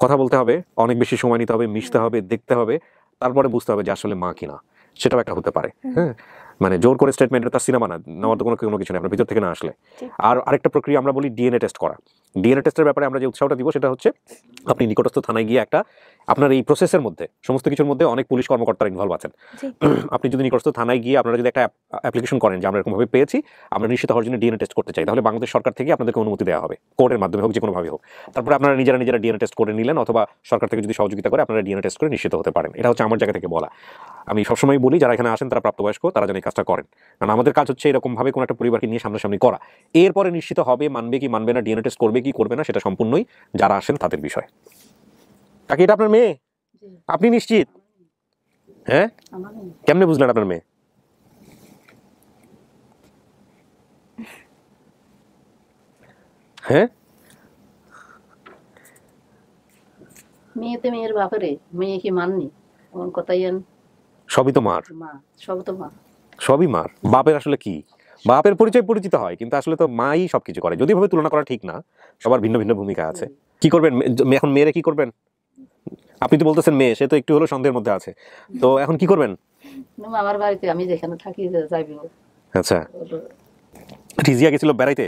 [SPEAKER 3] কথা বলতে হবে, অনেক বেশি সময় নিতে হবে, মিশতে হবে, দেখতে হবে, তারপরে বুঝতে হবে যে আসলে মা কিনা। সেটাও একটা হতে পারে। হ্যাঁ, মানে জোর করে স্টেটমেন্টটা তার সিনেমা না, নেওয়ার তো কোনো কোনো কিছু নেই আপনার ভিতর থেকে না আসলে। আর আরেকটা প্রক্রিয়া আমরা বলি ডিএনএ টেস্ট করা। ডিএনএ টেস্টের ব্যাপারে আমরা যে উৎসাহটা দিব সেটা হচ্ছে আপনি নিকটস্থ থানায় গিয়ে একটা, আপনার এই প্রসেসের মধ্যে সমস্ত কিছুর মধ্যে অনেক পুলিশ কর্মকর্তারা ইনভলভ আছেন। আপনি যদি নিকটস্থ থানায় গিয়ে আপনারা যদি একটা অ্যাপ্লিকেশন করেন যে আমরা এরকমভাবে পেয়েছি, আমরা নিশ্চিত হওয়ার জন্য ডিএনএ টেস্ট করতে চাই, তাহলে বাংলাদেশ সরকার থেকে আপনাদেরকে অনুমতি দেওয়া হবে, কোর্টের মাধ্যমে হোক, যে কোনোভাবে হোক। তারপরে আপনারা নিজেরা ডিএনএ টেস্ট করে নিলেন, অথবা সরকার থেকে যদি সহযোগিতা করে আপনারা ডিএনএ টেস্ট করে নিশ্চিত হতে পারেন। এটা হচ্ছে আমার জায়গা থেকে বলা। আমি সবসময় বলি যারা এখানে আসেন তারা প্রাপ্তবয়স্ক, তারা যেন এই কাজটা করেন, কারণ আমাদের কাজ হচ্ছে এরকমভাবে কোনো একটা পরিবারকে নিয়ে সামনাসামনি করা। এরপরে নিশ্চিত হবে মানবে কি মানবে না, ডিএনএ টেস্ট করবে কি করবে না, সেটা সম্পূর্ণই যারা আসেন তাদের বিষয়। কাকি এটা আপনার মেয়ে?
[SPEAKER 1] জি।
[SPEAKER 3] আপনি নিশ্চিত? হ্যাঁ,
[SPEAKER 1] আমার নেই।
[SPEAKER 3] কেমনে বুঝলেন আপনার মেয়ে? হ্যাঁ,
[SPEAKER 1] মেয়েতে মেয়ের বাপরে, মেয়ে কি মাননি? এমন কথাই আন।
[SPEAKER 3] সবই তো মার,
[SPEAKER 1] মা, সব তো মা।
[SPEAKER 3] সবই মার। বাপের আসলে কি, বাপের পরিচয় পরিচিত হয়, কিন্তু আসলে তো মাই সবকিছু করে। যদি ভাবে তুলনা করা ঠিক না, সবার ভিন্ন ভিন্ন ভূমিকা আছে। কি করবেন এখন মেয়েরে, কি করবেন? আপনি তো বলতেছেন মেয়ে, সে তো একটু হলো সন্দেহের মধ্যে আছে, তো এখন কি করবেন?
[SPEAKER 1] আমার বাড়িতে আমি যেখানে থাকি যাইব।
[SPEAKER 3] আচ্ছা, রিজিয়া গেছিল বেড়াইতে?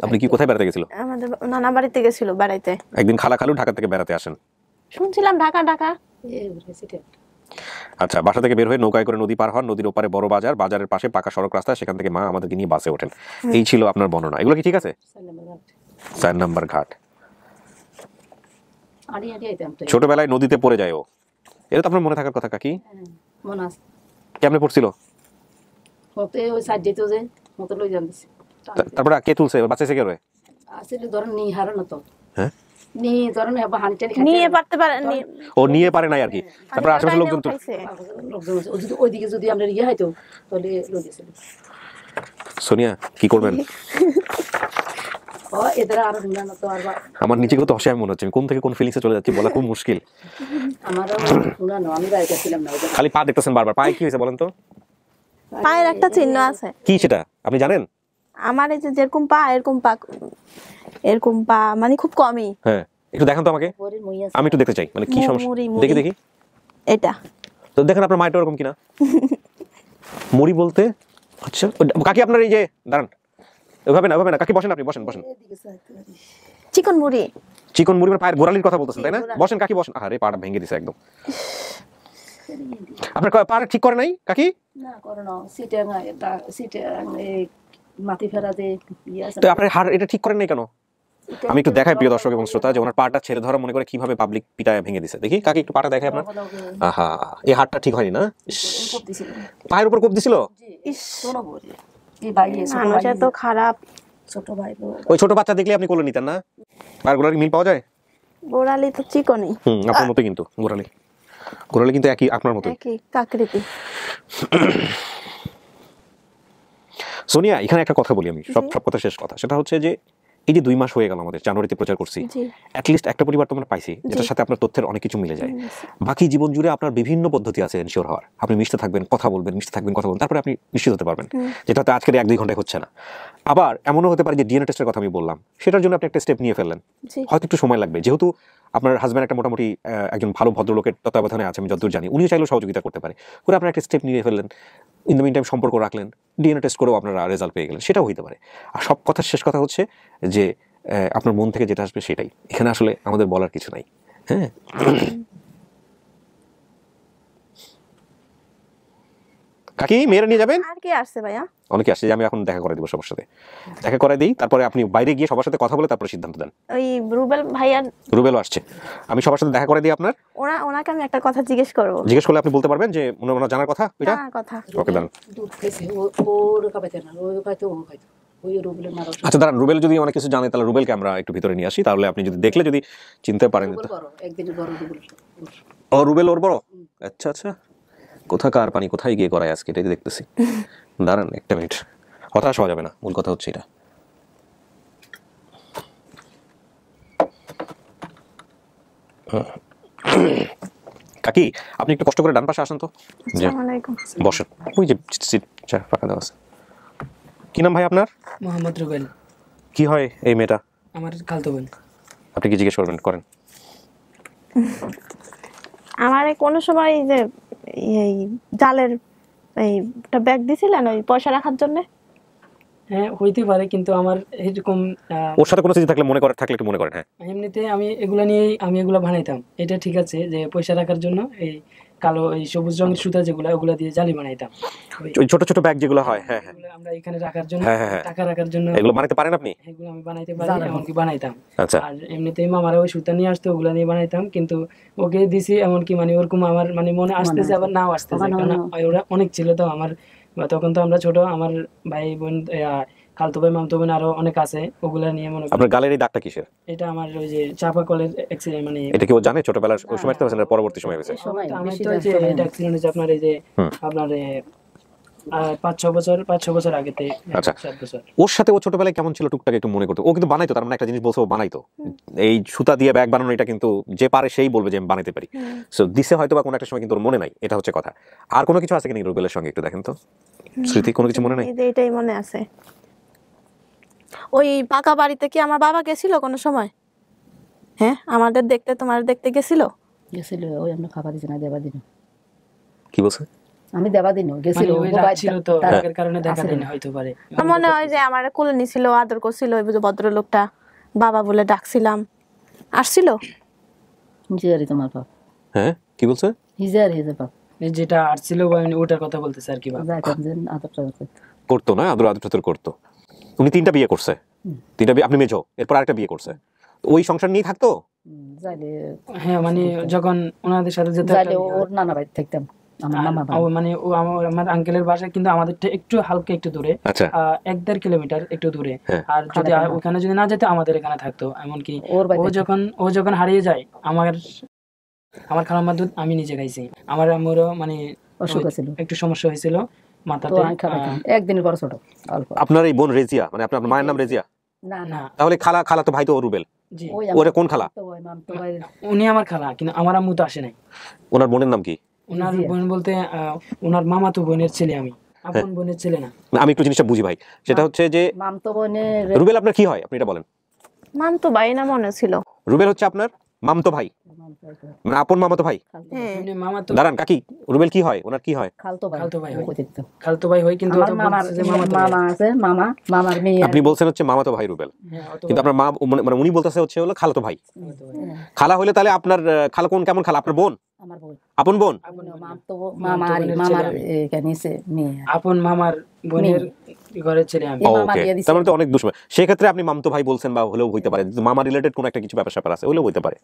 [SPEAKER 3] আপনি কি কোথায় বেড়াতে গেছিল?
[SPEAKER 2] আমাদের নানা বাড়িতে গেছিল বেড়াইতে।
[SPEAKER 3] একদিন খালা খালু ঢাকা থেকে বেড়াতে আসেন?
[SPEAKER 2] শুনছিলাম ঢাকা ঢাকা।
[SPEAKER 3] আচ্ছা, বাসা থেকে বের হয়ে নৌকায় করে নদী পার হন, নদীর ওপারে বড় বাজার, বাজারের পাশে পাকা সড়ক রাস্তা, সেখান থেকে মা আমাদেরকে নিয়ে বাসে ওঠেন। এই ছিল আপনার বর্ণনা। এগুলো কি ঠিক আছে? 4 নম্বর ঘাট। ছোটবেলায় নদীতে পড়ে যায় ও, এটা তো আপনার মনে থাকার কথা কাকি।
[SPEAKER 1] মনে আছে।
[SPEAKER 3] কেমনে পড়ছিল?
[SPEAKER 1] হতে ওই সাইড যেত যে মতো লই জানতেছি।
[SPEAKER 3] তারপরে কে তুলছে, বাঁচাইছে কে রে?
[SPEAKER 1] আসলে ধরেন নি হারানো তো।
[SPEAKER 3] হ্যাঁ,
[SPEAKER 1] নি ধরেন হানিটানি
[SPEAKER 2] নিয়ে পারতে পারে
[SPEAKER 3] ও নিয়ে পারে নাই আর কি। তারপর আশেপাশে লোকজন তো
[SPEAKER 1] ওইদিকে যদি আমরা ইয়ে হয়তো তাহলে লই গেছিল।
[SPEAKER 3] সোনিয়া কি করবেন?
[SPEAKER 1] ও এদের আরো না তো আর
[SPEAKER 3] আমার নিজেকে তো অসহায় মনে হচ্ছে, আমি কোন থেকে কোন ফিলিংসে চলে যাচ্ছি বলা খুব মুশকিল।
[SPEAKER 1] আমারও শুনানো, আমি বাড়িতে ছিলাম না।
[SPEAKER 3] খালি পা দেখতেছেন বারবার, পায়ে কি হয়েছে বলেন তো?
[SPEAKER 2] পায়ের একটা চিহ্ন আছে।
[SPEAKER 3] কি সেটা আপনি জানেন?
[SPEAKER 2] আমার এই যে যেরকম পা এরকম পা মানে খুব কমই।
[SPEAKER 3] হ্যাঁ, একটু দেখান তো আমাকে, আমি একটু দেখতে চাই, মানে কি সমস্যা। দেখি দেখি
[SPEAKER 2] এটা
[SPEAKER 3] তো দেখেন আপনার মাইটা ওরকম কিনা। মুড়ি বলতে আচ্ছা কাকি আপনার এই যে দাঁড়ান, ওইভাবে না ওইভাবে না কাকি, বসেন আপনি, বসেন বসেন।
[SPEAKER 2] চিকন মুড়ি,
[SPEAKER 3] চিকন মুড়ি মানে পায়ের গোড়ালির কথা বলতেছেন তাই না? বসেন কাকি বসেন। আরে পাটা ভেঙে দিছে একদম। আপনার পাটা ঠিক করে নাই কাকি?
[SPEAKER 1] না করে না, সিটে এই মাটি ফেরা যে ইয়ে আছে।
[SPEAKER 3] তো আপনার হাড় এটা ঠিক করেন নাই কেন? আমি একটু দেখাই প্রিয় দর্শক এবং শ্রোতা, যে ওনার পাটা ছেড়ে ধরা মনে করে কিভাবে পাবলিক পিটায় ভেঙে দিছে। দেখি কাকি একটু পাটা দেখাই আপনার। আহা, এই হাড়টা ঠিক হয়নি না? পায়ের উপর কোপ দিছিল?
[SPEAKER 2] মানুষের তো খারাপ।
[SPEAKER 1] ছোট ভাই
[SPEAKER 3] ওই ছোট বাচ্চা দেখলে আপনি কোলে নিতেন না? পায়ের গোড়ালি মিল পাওয়া যায়?
[SPEAKER 2] গোড়ালি তো চিকনই।
[SPEAKER 3] আপনার মতো কিন্তু গোড়ালি কিন্তু একই আপনার মতো
[SPEAKER 2] একই আকৃতি।
[SPEAKER 3] সোনিয়া এখানে একটা কথা বলি আমি, সব কথা শেষ কথা, সেটা হচ্ছে যে এই যে 2 মাস হয়ে গেল আমাদের, জানুয়ারিতে প্রচার করছি, অ্যাটলিস্ট একটা পরিবার তো আমরা পাইছি যেটার সাথে আপনার তথ্যের অনেক কিছু মিলে যায়। বাকি জীবন জুড়ে আপনার বিভিন্ন পদ্ধতি আছে এনশিওর হওয়ার। আপনি মিশতে থাকবেন, কথা বলবেন, তারপরে আপনি নিশ্চিত হতে পারবেন, যেটা হয়তো আজকের 1-2 ঘন্টায় হচ্ছে না। আবার এমনও হতে পারে যে ডিএনএ টেস্টের কথা আমি বললাম, সেটার জন্য আপনি একটা স্টেপ নিয়ে ফেললেন, হয়তো একটু সময় লাগবে, যেহেতু আপনার হাজব্যান্ড একটা মোটামুটি একজন ভালো ভদ্রলোকের তত্ত্বাবধানে আছে, আমি যতদূর জানি, উনিও চাইলেও সহযোগিতা করতে পারে, করে আপনার একটা স্টেপ নিয়ে ফেললেন, ইন দ্য মিন টাইম সম্পর্ক রাখলেন, ডিএনএ টেস্ট করেও আপনারা রেজাল্ট পেয়ে গেলেন, সেটাও হইতে পারে। আর সব কথার শেষ কথা হচ্ছে যে আপনার মন থেকে যেটা আসবে সেটাই, এখানে আসলে আমাদের বলার কিছু নাই। হ্যাঁ, কাকি মেয়েরা নিয়ে যাবেন?
[SPEAKER 2] আর কি আসছে ভাইয়া?
[SPEAKER 3] অনেকে আসছে, আমি এখন দেখা করে দিব সবার সাথে, দেখা করে দিই, তারপরে আপনি বাইরে গিয়ে সবার সাথে কথা বলে তারপরে সিদ্ধান্ত দেন।
[SPEAKER 2] ওই রুবেল ভাইয়া,
[SPEAKER 3] রুবেলও আসছে, আমি সবার সাথে দেখা করে দিই আপনার।
[SPEAKER 2] ওনাকে আমি একটা কথা জিজ্ঞেস করবো।
[SPEAKER 3] জিজ্ঞেস করলে আপনি বলতে পারবেন যে ওনার জানার কথা এটা?
[SPEAKER 2] কথা
[SPEAKER 3] ওকে দাঁড়ান।
[SPEAKER 1] দুধ খাইছে ওর খাইতে না, ওই খাইতো ও খাইতো, ওই রুবেলের মারা।
[SPEAKER 3] আচ্ছা দাঁড়ান, রুবেল যদি অনেক কিছু জানে তাহলে রুবেলকে আমরা একটু ভিতরে নিয়ে আসি, তাহলে আপনি যদি দেখলে যদি চিনতে পারেন।
[SPEAKER 1] একদিন বড় রুবেল।
[SPEAKER 3] ও রুবেল ওর বড়? আচ্ছা আচ্ছা, কোথাকার পানি কোথায় গিয়ে করায় আজকে, এটাই দেখতেছি। দাঁড়ান একটা মিনিট, হতাশ হওয়া যাবে না, মূল কথা হচ্ছে এটা। কাকি আপনি একটু কষ্ট করে ডান পাশে আসেন তো। জি
[SPEAKER 2] আসসালামু আলাইকুম।
[SPEAKER 3] বসেন, ওই যে সিট ফাঁকা দেওয়া আছে। কি নাম ভাই আপনার?
[SPEAKER 4] মোহাম্মদ রুবেল।
[SPEAKER 3] কি হয় এই মেয়েটা?
[SPEAKER 4] আমার খালতো বোন।
[SPEAKER 3] আপনি কি জিজ্ঞেস করবেন? করেন।
[SPEAKER 2] আমার কোনো সময় যে এই জালের একটা ব্যাগ দিছিলেন ওই পয়সা রাখার জন্য?
[SPEAKER 4] হ্যাঁ হইতে পারে, কিন্তু আমার এরকম
[SPEAKER 3] ওর সাথে কোনো স্মৃতি থাকলে মনে করে, থাকলে একটু মনে করেন। হ্যাঁ
[SPEAKER 4] এমনিতে আমি এগুলা নিয়েই আমি এগুলা বানাইতাম। এটা ঠিক আছে যে পয়সা রাখার জন্য এই কালো এই সবুজ রঙের সুতা যেগুলা ওগুলা দিয়ে জালি বানাইতাম।
[SPEAKER 3] ওই ছোট ছোট ব্যাগ যেগুলো হয়, হ্যাঁ হ্যাঁ
[SPEAKER 4] এগুলো আমরা এখানে রাখার জন্য,
[SPEAKER 3] হ্যাঁ, হ্যাঁ, হ্যাঁ।
[SPEAKER 4] টাকা রাখার জন্য
[SPEAKER 3] এগুলো বানাতে পারেন আপনি?
[SPEAKER 4] এগুলো আমি বানাইতে পারি, এমনকি বানাইতাম।
[SPEAKER 3] আচ্ছা
[SPEAKER 4] আর এমনিতেই মামারা ওই সুতা নিয়ে আসতো, ওগুলা নিয়ে বানাইতাম। কিন্তু ওকে দিছি এমনকি মানে ওরকম আমার মানে মনে আসতেছে আবার নাও আসতেছে, কারণ ওরা অনেক ছিল তো আমার, তখন তো আমরা ছোট, আমার ভাই বোন খালতো ভাই মামতো বোন আরো অনেক আছে, ওগুলা নিয়ে মনে করি।
[SPEAKER 3] আপনার গালের এই দাগটা কিসের?
[SPEAKER 4] এটা আমার ওই যে চাপা কলের অ্যাক্সিডেন্ট, মানে
[SPEAKER 3] এটা কি ও জানে ছোটবেলার ওই সময় হয়েছে না পরবর্তী সময় হয়েছে?
[SPEAKER 4] আমি তো ওই যে এটা অ্যাক্সিডেন্ট হয়েছে আপনার এই যে আপনার 5-6 বছর আগেতে।
[SPEAKER 3] আচ্ছা
[SPEAKER 4] 7 বছর।
[SPEAKER 3] ওর সাথে ও ছোটবেলায় কেমন ছিল টুকটাক একটু মনে করতো? ও কিন্তু বানাইতো, তার মানে একটা জিনিস বলছে ও বানাইতো। এই সুতা দিয়ে ব্যাগ বানানো এটা কিন্তু যে পারে সেই বলবে যে আমি বানাইতে পারি। সো দিছে হয়তো বা কোনো একটা সময় কিন্তু ওর মনে নাই, এটা হচ্ছে কথা। আর কোনো কিছু আছে কিনা রুবেলের সঙ্গে একটু দেখেন তো, স্মৃতি কোনো কিছু মনে নাই?
[SPEAKER 2] এই যে এটাই মনে আছে। ওই পাকা বাড়িতে কি আমার বাবা গেছিল কোনো সময়? হ্যাঁ আমাদের দেখতে, তোমার দেখতে গেছিল?
[SPEAKER 1] গেছিল ওই আমরা খাবার দিছি না, দেবা দিন
[SPEAKER 3] কি বলছে?
[SPEAKER 1] আমি দেবা দিন গেছিল,
[SPEAKER 4] মানে ওই রাত ছিল তো, রাগের কারণে দেখা দেয়নি হইতে পারে।
[SPEAKER 2] আমার মনে হয় যে আমার কোলে নিছিল, আদর করছিল ওই যে ভদ্রলোকটা, বাবা বলে ডাকছিলাম, আসছিল।
[SPEAKER 1] হিজারি তোমার বাপ,
[SPEAKER 3] হ্যাঁ কি বলছে?
[SPEAKER 1] হিজার বাপ
[SPEAKER 4] এই যেটা আসছিল ওটার কথা বলতেছে আর কি। বাবা
[SPEAKER 1] যাইতাম যে আদরটা
[SPEAKER 3] করতো না, আদর আদর করতো। উনি 3টা বিয়ে করছে, 3টা বিয়ে, আপনি মেজো, এরপর আরেকটা বিয়ে করছে। ওই সংসার নিয়ে থাকতো?
[SPEAKER 1] যাইলে
[SPEAKER 4] হ্যাঁ মানে যখন ওনাদের সাথে যেতে
[SPEAKER 1] যাইলে ওর নানা বাড়ি থাকতাম, আমার মামা বাড়ি।
[SPEAKER 4] মানে ও আমার আঙ্কেলের বাসা কিন্তু আমাদের থেকে একটু হালকা একটু দূরে,
[SPEAKER 3] আচ্ছা
[SPEAKER 4] 1-1.5 কিলোমিটার একটু দূরে।
[SPEAKER 3] হ্যাঁ।
[SPEAKER 4] আর যদি ওখানে যদি না যেত আমাদের এখানে থাকতো। এমনকি
[SPEAKER 1] ওর বাড়ি
[SPEAKER 4] ও যখন হারিয়ে যায়, আমার খালাম্মার দুধ আমি নিজে খাইছি। আমার আম্মুরও মানে
[SPEAKER 1] অসুখ ছিল,
[SPEAKER 4] একটু সমস্যা হয়েছিল
[SPEAKER 1] তো
[SPEAKER 4] মাথাতে।
[SPEAKER 1] আমি খাওয়াইতাম একদিনের বড় ছোট অল্প।
[SPEAKER 3] আপনার এই বোন রেজিয়া, মানে আপনার মায়ের নাম রেজিয়া?
[SPEAKER 1] না
[SPEAKER 4] না
[SPEAKER 3] তাহলে খালা তো ভাই তো রুবেল।
[SPEAKER 4] জি,
[SPEAKER 1] ওই
[SPEAKER 3] ওরে কোন খালা?
[SPEAKER 1] তো ওই মাম তো ভাই
[SPEAKER 4] উনি আমার খালা, কিন্তু আমার আম্মু তো আসে নাই।
[SPEAKER 3] ওনার বোনের নাম কি?
[SPEAKER 4] ওনার বোন বলতে ওনার মামাতো বোনের ছেলে আমি, আপন বোনের ছেলে না।
[SPEAKER 3] না, আমি একটু জিনিসটা বুঝি ভাই, সেটা হচ্ছে যে
[SPEAKER 1] মাম তো বোনের
[SPEAKER 3] রুবেল আপনার কি হয় আপনি এটা বলেন।
[SPEAKER 2] মামতো ভাই না মনে ছিল।
[SPEAKER 3] রুবেল হচ্ছে আপনার মামতো ভাই, মানে আপন মামাতো ভাই।
[SPEAKER 2] হ্যাঁ
[SPEAKER 4] এমনি মামাতো
[SPEAKER 3] দাঁড়ান কাকি, রুবেল কি হয়, ওনার কি হয়?
[SPEAKER 1] খালতো ভাই
[SPEAKER 4] খালতো ভাই হয়।
[SPEAKER 1] ও দেখতো।
[SPEAKER 4] খালতো ভাই হয়, কিন্তু
[SPEAKER 1] আমার
[SPEAKER 4] ও তো
[SPEAKER 1] মামার
[SPEAKER 4] বলতেছে যে মামাতো ভাই।
[SPEAKER 1] মামা আছে, মামার মেয়ে
[SPEAKER 3] আপনি বলছেন হচ্ছে মামাতো ভাই রুবেল,
[SPEAKER 4] হ্যাঁ, অত
[SPEAKER 3] কিন্তু আপনার মা মানে উনি বলতেছে হচ্ছে হলো খালাতো ভাই।
[SPEAKER 4] খালতো ভাই।
[SPEAKER 3] খালা হলে তাহলে আপনার খালা কোন কেমন খালা? আপনার বোন,
[SPEAKER 1] আমার বোন,
[SPEAKER 3] আপন বোন?
[SPEAKER 1] মাম তো মামার নিচে মেয়ে।
[SPEAKER 4] আপন মামার বোনের ঘরের ছেলে আমি।
[SPEAKER 1] এই মামা
[SPEAKER 3] ওকে,
[SPEAKER 1] দিয়ে দিছে।
[SPEAKER 3] তার মানে তো অনেক দুশ্মন। সেই ক্ষেত্রে আপনি মামতো ভাই বলছেন বা হলেও হইতে পারে, মামা রিলেটেড কোন একটা কিছু ব্যাপার স্যাপার আছে, হলেও হইতে পারে।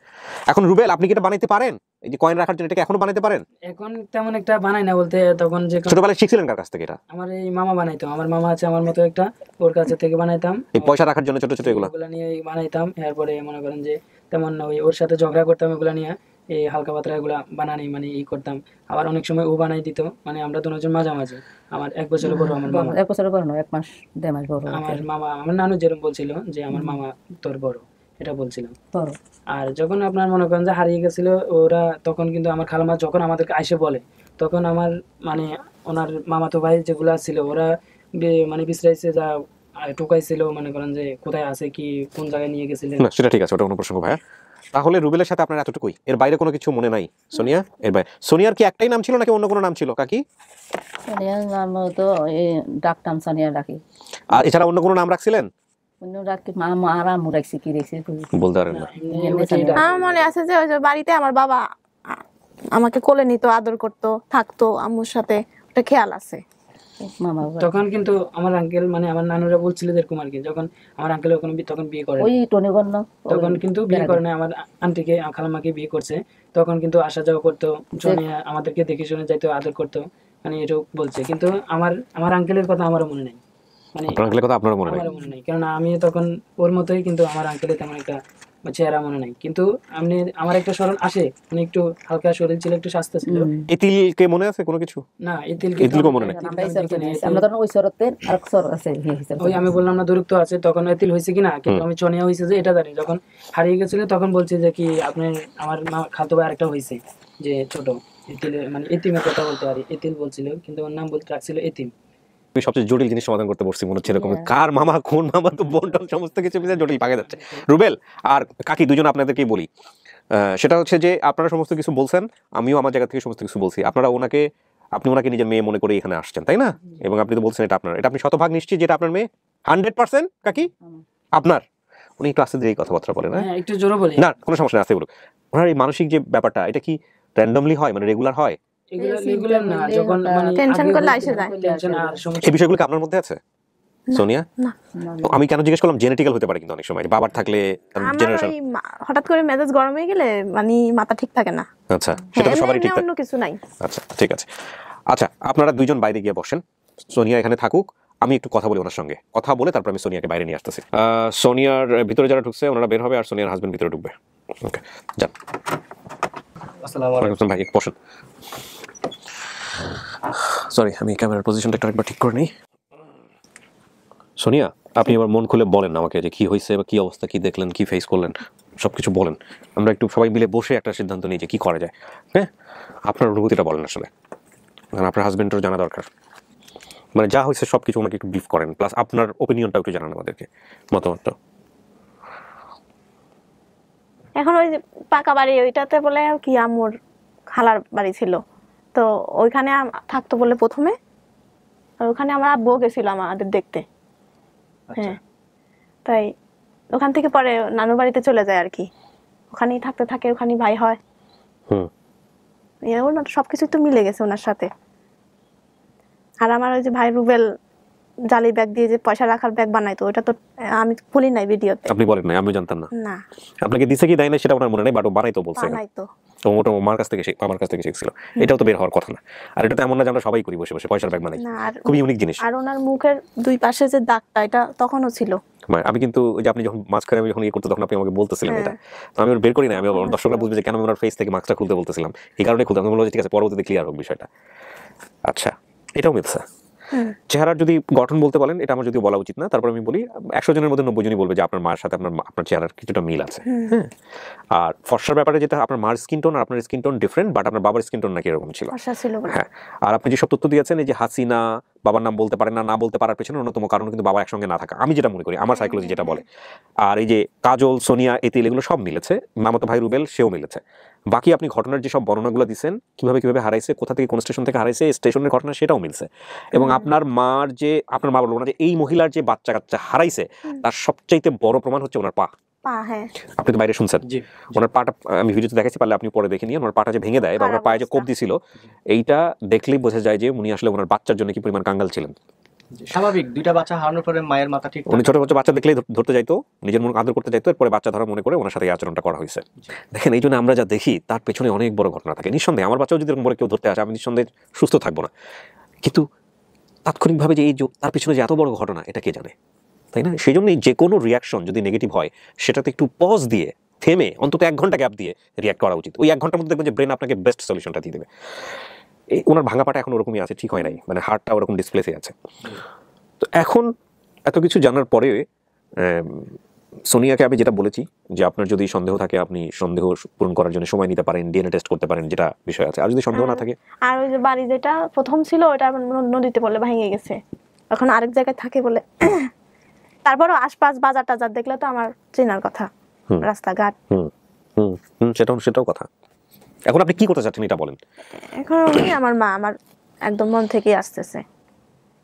[SPEAKER 3] এখন রুবেল আপনি কি এটা বানাইতে পারেন? এই যে কয়েন রাখার জন্য এটাকে এখনো বানাইতে পারেন?
[SPEAKER 4] এখন তেমন একটা বানাই না, বলতে তখন যে
[SPEAKER 3] ছোটবেলায় শিখছিলেন কার কাছ থেকে এটা?
[SPEAKER 4] আমার এই মামা বানাইতো, আমার মামা আছে আমার মতো একটা, ওর কাছে থেকে বানাইতাম।
[SPEAKER 3] এই পয়সা রাখার জন্য ছোট ছোট এগুলো?
[SPEAKER 4] ওগুলা নিয়ে বানাইতাম। এরপরে মনে করেন যে তেমন ওই ওর সাথে ঝগড়া করতাম এগুলা নিয়ে, এই হালকা পাতলা এগুলা বানানি মানে করতাম। আবার অনেক সময় ও বানাই দিত, মানে আমরা দুজন মাঝামাঝি। আমার 1 বছরের বড় আমার মামা।
[SPEAKER 1] 1 বছরের বড় না, 1 মাস 1.5 মাস বড়।
[SPEAKER 4] আমার মামা, আমার নানু যেরকম বলছিল যে আমার মামা তোর বড়, এটা বলছিল।
[SPEAKER 1] বড়
[SPEAKER 4] আর যখন আপনার মনে করেন যে হারিয়ে গেছিল ওরা, তখন কিন্তু আমার খালামা যখন আমাদেরকে আইসে বলে, তখন আমার মানে ওনার মামাতো ভাই যেগুলা ছিল ওরা মানে বিশ্রাইছে যা টোকাইছিল, মনে করেন যে কোথায় আছে কি কোন জায়গায় নিয়ে গেছিলেন।
[SPEAKER 3] না সেটা ঠিক আছে, ওটা অন্য প্রসঙ্গ ভাইয়া। তাহলে রুবেলের সাথে আপনার এতটুকুই, এর বাইরে কোনো কিছু মনে নাই? সোনিয়া, এর বাইরে সোনিয়ার কি একটাই নাম ছিল নাকি অন্য কোনো নাম ছিল কাকি?
[SPEAKER 1] সোনিয়ার নাম তো এই ডাকতাম, সোনিয়া ডাকি।
[SPEAKER 3] আর এছাড়া অন্য কোনো নাম রাখছিলেন?
[SPEAKER 1] অন্য ডাকি মামা আর আম্মু রাখছি, কি রাখছি
[SPEAKER 3] বলতে পারেন না?
[SPEAKER 2] আমার মনে আছে যে ওই যে বাড়িতে আমার বাবা আমাকে কোলে নিত, আদর করতো, থাকতো আম্মুর সাথে, ওটা খেয়াল আছে।
[SPEAKER 1] মামা
[SPEAKER 4] তখন কিন্তু আমার আঙ্কেল মানে আমার নানুরা বলছিল এরকম আর কি, যখন আমার আঙ্কেল তখন বিয়ে করে,
[SPEAKER 1] ওই টনিগণ
[SPEAKER 4] তখন কিন্তু বিয়ে করে না, আমার আন্টিকে খালামাকে বিয়ে করছে। তখন কিন্তু আসা যাওয়া করতো, আমাদেরকে দেখে শুনে যাইতো, আদর করতো, মানে এটাও বলছে। কিন্তু আমার আঙ্কেলের কথা আমারও মনে নেই, মানে
[SPEAKER 3] আপনার আঙ্কেলের কথা আপনার মনে নাই?
[SPEAKER 4] আমারও মনে নেই, কারণ আমি তখন ওর মতোই, কিন্তু আমার আঙ্কেলের তেমন একটা বা চেহারা মনে নাই, কিন্তু আপনি আমার একটা স্মরণ আসে, উনি একটু হালকা শরীর ছিল, একটু স্বাস্থ্য ছিল।
[SPEAKER 3] ইতিলকে মনে আছে কোনো কিছু?
[SPEAKER 4] না
[SPEAKER 3] ইতিলকে মনে নাই।
[SPEAKER 1] আমরা ধরুন ওই শরতের আর শর আছে
[SPEAKER 4] ওই আমি বললাম না দূরত্ব আছে, তখন এতিল হয়েছে কিনা, কিন্তু আমি চনিয়া হয়েছে যে এটা জানি। যখন হারিয়ে গেছিল তখন বলছে যে কি আপনি আমার খালতো ভাই আরেকটা হয়েছে যে ছোট এতিল, মানে এতিমের কথা বলতে পারি, এতিল বলছিল কিন্তু ওর নাম বলতে রাখছিল এতিম।
[SPEAKER 3] আমি সবচেয়ে জটিল জিনিস সমাধান করতে বসছি মনে হচ্ছে এরকম, কার মামা কোন মামা, তো বন্টন সমস্ত কিছু মিলে জটিল পাকে যাচ্ছে। রুবেল আর কাকি দুজন আপনাদেরকেই বলি, সেটা হচ্ছে যে আপনারা সমস্ত কিছু বলছেন, আমিও আমার জায়গা থেকে সমস্ত কিছু বলছি। আপনারা আপনি ওনাকে নিজের মেয়ে মনে করে এখানে আসছেন, তাই না? এবং আপনি তো বলছেন এটা আপনার, এটা আপনি শতভাগ নিশ্চিত যেটা আপনার মেয়ে? 100% কাকি আপনার? উনি একটু আস্তে ধীরে কথাবার্তা বলেন।
[SPEAKER 4] হ্যাঁ একটু জোরে বলি।
[SPEAKER 3] না কোনো সমস্যা নেই, আস্তে বলুন। ওনার এই মানসিক যে ব্যাপারটা, এটা কি র্যান্ডমলি হয়, মানে রেগুলার হয়?
[SPEAKER 4] এগুলো রেগুলার না, যখন মানে
[SPEAKER 2] টেনশন করলে এসে যায়।
[SPEAKER 4] টেনশন আর সমস্যা।
[SPEAKER 3] এই বিষয়গুলো কি আপনার মধ্যে আছে সোনিয়া?
[SPEAKER 2] না
[SPEAKER 3] আমি কেন জিজ্ঞেস করলাম, জেনেটিক্যাল হতে পারে কিন্তু অনেক সময়, বাবার থাকলে
[SPEAKER 2] আমার
[SPEAKER 3] জেনারেশন।
[SPEAKER 2] ওই হঠাৎ করে মেজাজ গরম হয়ে গেলে মানে মাথা ঠিক থাকে না।
[SPEAKER 3] আচ্ছা, সেটা তো সবারই ঠিক থাকে।
[SPEAKER 2] অন্য কিছু নাই।
[SPEAKER 3] আচ্ছা ঠিক আছে। আচ্ছা আপনারা দুইজন বাইরে গিয়ে বসেন, সোনিয়া এখানে থাকুক, আমি একটু কথা বলি ওনার সঙ্গে। কথা বলে তারপর আমি সোনিয়াকে বাইরে নিয়ে আসতেছি। সোনিয়ার ভিতরে যারা ঢুকছে ওনারা বের হবে, আর সোনিয়ার হাজবেন্ড ভিতরে ঢুকবে। ওকে যান।
[SPEAKER 5] আসসালামু আলাইকুম।
[SPEAKER 3] ভাই বসেন। সরি, আমি ক্যামেরার পজিশনটা একবার ঠিক করে নিই। সোনিয়া, আপনি এবার মন খুলে বলেন আমাকে যে কি হয়েছে বা কি অবস্থা, কি দেখলেন, কি ফেস করলেন, সবকিছু বলেন। আমরা একটু সবাই মিলে বসে একটা সিদ্ধান্ত নিই যে কি করা যায়। হ্যাঁ, আপনার অনুভূতিটা বলেন আসলে, কারণ আপনার হাজবেন্ডেরও জানা দরকার। মানে যা হয়েছে সবকিছু আমাকে একটু ব্রিফ করেন, প্লাস আপনার ওপিনিয়নটাও একটু জানান আমাদেরকে, মতামতটা।
[SPEAKER 2] এখন ওই যে পাকা বাড়ি ওইটাতে বলে কি আম্মুর খালার বাড়ি ছিল, তো ওইখানে থাকতো বলে প্রথমে, আর ওখানে আমার আব্বু গেছিল আমাদের দেখতে। হ্যাঁ, তাই ওখান থেকে পরে নানুর বাড়িতে চলে যায় আর কি, ওখানেই থাকতে থাকে, ওখানেই ভাই হয়। ওনার সবকিছু তো মিলে গেছে ওনার সাথে। আর আমার ওই যে ভাই রুবেল জালি ব্যাগ দিয়ে যে পয়সা রাখার ব্যাগ বানাইতো, ওটা তো আমি খুলি নাই ভিডিওতে।
[SPEAKER 3] আপনি বলেন নাই, আমি জানতাম না।
[SPEAKER 2] না
[SPEAKER 3] আপনাকে দিছে কি দেয় না সেটা আমার মনে নেই, বাট ও বানাইতো বলছে।
[SPEAKER 2] বানাইতো
[SPEAKER 3] তো ওটা আমার কাছ থেকে শিখছিল। এটাও তো বের হওয়ার কথা না। আর এটা তো এমন না যে আমরা সবাই করি বসে বসে পয়সার ব্যাগ বানাই,
[SPEAKER 2] না। আর
[SPEAKER 3] খুবই ইউনিক জিনিস।
[SPEAKER 2] আর ওনার মুখের দুই পাশে যে দাগটা, এটা তখনও ছিল।
[SPEAKER 3] আমি কিন্তু ওই যে আপনি যখন মাস্কটা আমি যখন ইয়ে করতে, তখন আপনি আমাকে বলতেছিলেন এটা, তো আমি ওর বের করি না। আমি দর্শকরা বুঝবে যে কেন আমি ওনার ফেস থেকে মাস্কটা খুলতে বলতেছিলাম, এই কারণে খুলতে। আমি বললাম ঠিক আছে, পরবর্তীতে ক্লিয়ার হোক বিষয়টা। আচ্ছা, এটাও মিলছে। চেহারার যদি গঠন বলতে বলেন, এটা আমার যদিও বলা উচিত না, তারপর আমি বলি 100 জনের মধ্যে 90 জনই বলবে যে আপনার মার সাথে আপনার চেহারার কিছুটা মিল আছে। হ্যাঁ, আর ফর্সার ব্যাপারে যেটা, আপনার মার স্কিন টোন আর আপনার স্কিন টোন ডিফারেন্ট, বাট আপনার বাবার স্কিন টোন নাকি এরকম ছিল। হ্যাঁ, আর আপনি যে সব তথ্য দিয়েছেন, এই যে হাসিনা বাবার নাম বলতে পারে না বলতে পারার পেছনে অন্যতম কারণ কিন্তু বাবা একসঙ্গে না থাকা, আমি যেটা মনে করি, আমার সাইকোলজি যেটা বলে। আর এই যে কাজল, সোনিয়া, এতিল, এগুলো সব মিলেছে। মামাতো ভাই রুবেল, সেও মিলেছে। বাকি আপনি ঘটনার যে সব বর্ণনাগুলো দিচ্ছেন, কিভাবে হারাইছে, কোথা থেকে কোন স্টেশন থেকে হারাইছে, স্টেশনের ঘটনা, সেটাও মিলছে। এবং আপনার মা বলবো না যে এই মহিলার যে বাচ্চা কাচ্চা হারাইছে, তার সবচাইতে বড় প্রমাণ হচ্ছে ওনার পা।
[SPEAKER 2] হ্যাঁ,
[SPEAKER 3] আপনি তো বাইরে শুনছেন, ওনার পাটা আমি ভিডিওতে দেখাচ্ছি, পারলে আপনি পরে দেখে নিয়ে। ওনার পাটা যে ভেঙে দেয় বা ওনার পায়ে যে কোপ দিছিল, এইটা দেখলেই বোঝা যায় যে উনি আসলে ওনার বাচ্চার জন্য কি পরিমাণ কাঙ্গাল ছিলেন।
[SPEAKER 5] স্বাভাবিক, দুইটা বাচ্চা হারানোর পরে মায়ের মাথা ঠিক।
[SPEAKER 3] উনি ছোট বাচ্চা দেখলেই ধরতে যাইতো, নিজের মন আদর করতে যাইতো, এরপরে বাচ্চা ধরা মনে করে ওনার সাথে এই আচরণটা করা হয়েছে। দেখেন, এই জন্য আমরা যা দেখি তার পেছনে অনেক বড় ঘটনা থাকে। নিঃসন্দেহে আমার বাচ্চাও যদি এরকম বড় কেউ ধরতে আসে, আমি নিঃসন্দেহে সুস্থ থাকবো না, কিন্তু তাৎক্ষণিকভাবে যে তার পেছনে যে এত বড় ঘটনা, এটা কে জানে, তাই না? সেই জন্যই যে কোনো রিয়াকশন যদি নেগেটিভ হয়, সেটাতে একটু পজ দিয়ে, থেমে, অন্তত 1 ঘন্টা গ্যাপ দিয়ে রিয়াক্ট করা উচিত। ওই 1 ঘন্টার মধ্যে দেখবেন যে ব্রেন আপনাকে বেস্ট সলিউশনটা দিয়ে দেবে। ওনার ভাঙা পাটা এখন ওরকমই আছে, ঠিক হয় নাই, মানে হার্টটা ওরকম ডিসপ্লেসে আছে। তো এখন এত কিছু জানার পরে সোনিয়াকে আমি যেটা বলেছি যে আপনার যদি সন্দেহ থাকে, আপনি সন্দেহ পূরণ করার জন্য সময় নিতে পারেন, ডিএনএ টেস্ট করতে পারেন, যেটা বিষয় আছে। আর যদি সন্দেহ না থাকে,
[SPEAKER 2] আর ওই যে বাড়ি যেটা প্রথম ছিল, ওটা নদীতে বলে ভেঙে গেছে, এখন আরেক জায়গায় থাকে বলে। তারপরও আশপাশ বাজার টাজার দেখলে তো আমার চেনার কথা, রাস্তাঘাট।
[SPEAKER 3] সেটাও কথা। এখন আপনি কি করতে চাচ্ছেন এটা বলেন।
[SPEAKER 2] এখন উনি আমার মা, আমার একদম মন থেকে আসতেছে,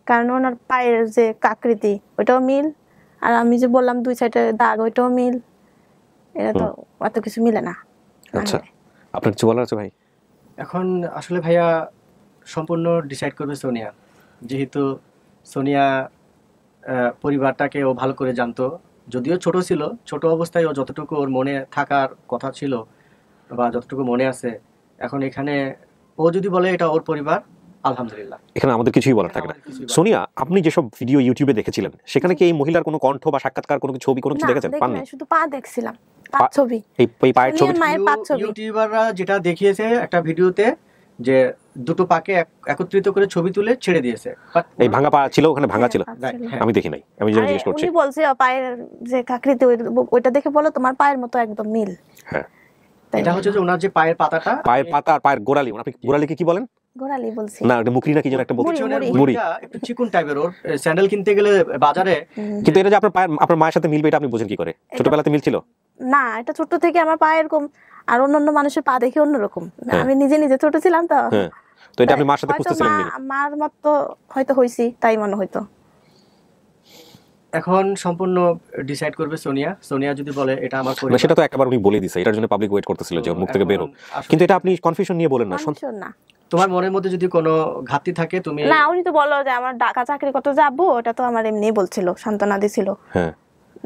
[SPEAKER 2] কারণ ওনার পায়ের যে আকৃতি, ওইটাও মিল, আর আমি যে বললাম 2 সাইডে দাগ, ওইটাও মিল। এটা তো এত কিছু মিলে না।
[SPEAKER 3] আচ্ছা, আপনার কিছু বলার আছে ভাই?
[SPEAKER 5] এখন আসলে ভাইয়া সম্পূর্ণ ডিসাইড করবে সোনিয়া, যেহেতু সোনিয়া পরিবারটাকে ও ভালো করে জানতো। যদিও ছোট ছিল, ছোট অবস্থায় ও যতটুকু ওর মনে থাকার কথা ছিল বা যতটুকু মনে আছে, এখন এখানে ও যদি বলে এটা ওর পরিবার, আলহামদুলিল্লাহ,
[SPEAKER 3] এখানে আমাদের কিছুই বলার থাকে না। সোনিয়া, আপনি যেসব ভিডিও ইউটিউবে দেখেছিলেন, সেখানে কি এই মহিলার কোনো কণ্ঠ বা সাক্ষাৎকার, কোনো ছবি, কোনো কিছু দেখেছেন? পাননি?
[SPEAKER 2] শুধু পা দেখছিলাম। পাঁচ ছবি
[SPEAKER 3] এই পায়ের ছবি
[SPEAKER 2] সোনিয়ার মায়ের পাঁচ ছবি
[SPEAKER 5] ইউটিউবাররা যেটা দেখিয়েছে একটা ভিডিওতে যে দুটো পাকে একত্রিত করে ছবি তুলে ছেড়ে দিয়েছে, But
[SPEAKER 3] এই ভাঙা পা ছিল, ওখানে ভাঙা ছিল,
[SPEAKER 5] Right, হ্যাঁ।
[SPEAKER 3] আমি দেখি নাই, আমি যেটা জিজ্ঞেস করছি।
[SPEAKER 2] উনি বলছে পায়ের যে আকৃতি ওইটা দেখে বলো তোমার পায়ের মতো একদম মিল।
[SPEAKER 3] হ্যাঁ,
[SPEAKER 2] তাই
[SPEAKER 5] এটা হচ্ছে যে ওনার যে পায়ের পাতাটা,
[SPEAKER 3] পায়ের পাতা আর পায়ের গোড়ালি, আপনি গোড়ালিকে কি বলেন?
[SPEAKER 2] গোড়ালি বলছি
[SPEAKER 3] না এটা মুকরি না কি যেন একটা বলছে,
[SPEAKER 2] মুড়ি, মুড়ি।
[SPEAKER 3] মুড়ি।
[SPEAKER 5] মুড়িটা একটু চিকন টাইপের, ওর স্যান্ডেল কিনতে গেলে বাজারে
[SPEAKER 3] কিন্তু এটা যে আপনার মায়ের সাথে মিলবে এটা আপনি বুঝেন কি করে? ছোটবেলাতে মিল ছিল?
[SPEAKER 2] না, এটা ছোট থেকে আমার পা এরকম, আর অন্যান্য মানুষের পা দেখে অন্যরকম।
[SPEAKER 3] হ্যাঁ।
[SPEAKER 2] আমি নিজে নিজে ছোট ছিলাম তো,
[SPEAKER 3] হ্যাঁ, তো এটা আপনি মার সাথে
[SPEAKER 2] হয়তো
[SPEAKER 3] খুঁজতেছিলেন মিল।
[SPEAKER 2] মার মতো হয়তো হইছি, তাই মনে হইতো।
[SPEAKER 5] এখন সম্পূর্ণ ডিসাইড করবে সোনিয়া। সোনিয়া যদি বলে এটা আমার
[SPEAKER 3] না
[SPEAKER 5] পরিবার,
[SPEAKER 3] সেটা তো একবার উনি বলে দিছে, এটার জন্য পাবলিক ওয়েট করতেছিল যে ওর মুখ থেকে বের হোক। কিন্তু এটা আপনি কনফিউশন নিয়ে বলেন না।
[SPEAKER 2] মানুষের না
[SPEAKER 5] তোমার মনের মধ্যে যদি কোনো ঘাটতি থাকে তুমি
[SPEAKER 2] না, উনি তো বললো যে আমার ঢাকা চাকরি করতে যাবো, এটা তো আমার এমনি বলছিল, সান্ত্বনা দিছিল
[SPEAKER 3] হ্যাঁ,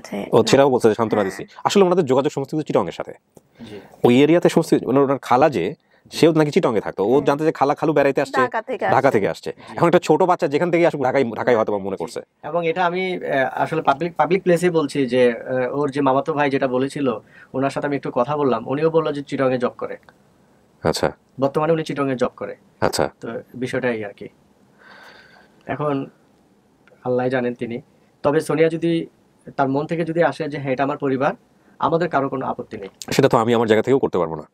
[SPEAKER 2] যে
[SPEAKER 3] ও সেটাও বলছে যে সান্ত্বনা দিছি। আসলে ওনাদের যোগাযোগ সমস্ত কিছু চিটংয়ের সাথে,
[SPEAKER 5] জি।
[SPEAKER 3] ওই এরিয়াতে সমস্ত ওনার খালা যে সেও নাকি চিটংয়ে থাকতো, ও জানতে যে খালা খালু বেড়াইতে আসছে ঢাকা থেকে আসছে। এখন একটা ছোট বাচ্চা যেখান থেকে আসুক ঢাকায় হয়তো বা মনে করছে।
[SPEAKER 5] এবং এটা আমি আসলে পাবলিক প্লেসে বলছি যে ওর যে মামাতো ভাই যেটা বলেছিল, ওনার সাথে আমি একটু কথা বললাম, উনিও বললো যে চিটংয়ে জব করে,
[SPEAKER 3] আচ্ছা
[SPEAKER 5] বর্তমানে উনি চিটংয়ে জব করে।
[SPEAKER 3] আচ্ছা,
[SPEAKER 5] তো বিষয়টা এই আর কি, এখন আল্লাহ জানেন তিনি। তবে সোনিয়া যদি তার মন থেকে যদি আসে যে হ্যাঁ এটা আমার পরিবার, আমাদের কারো কোনো আপত্তি নেই।
[SPEAKER 3] সেটা তো আমি আমার জায়গা থেকেও করতে পারবো না।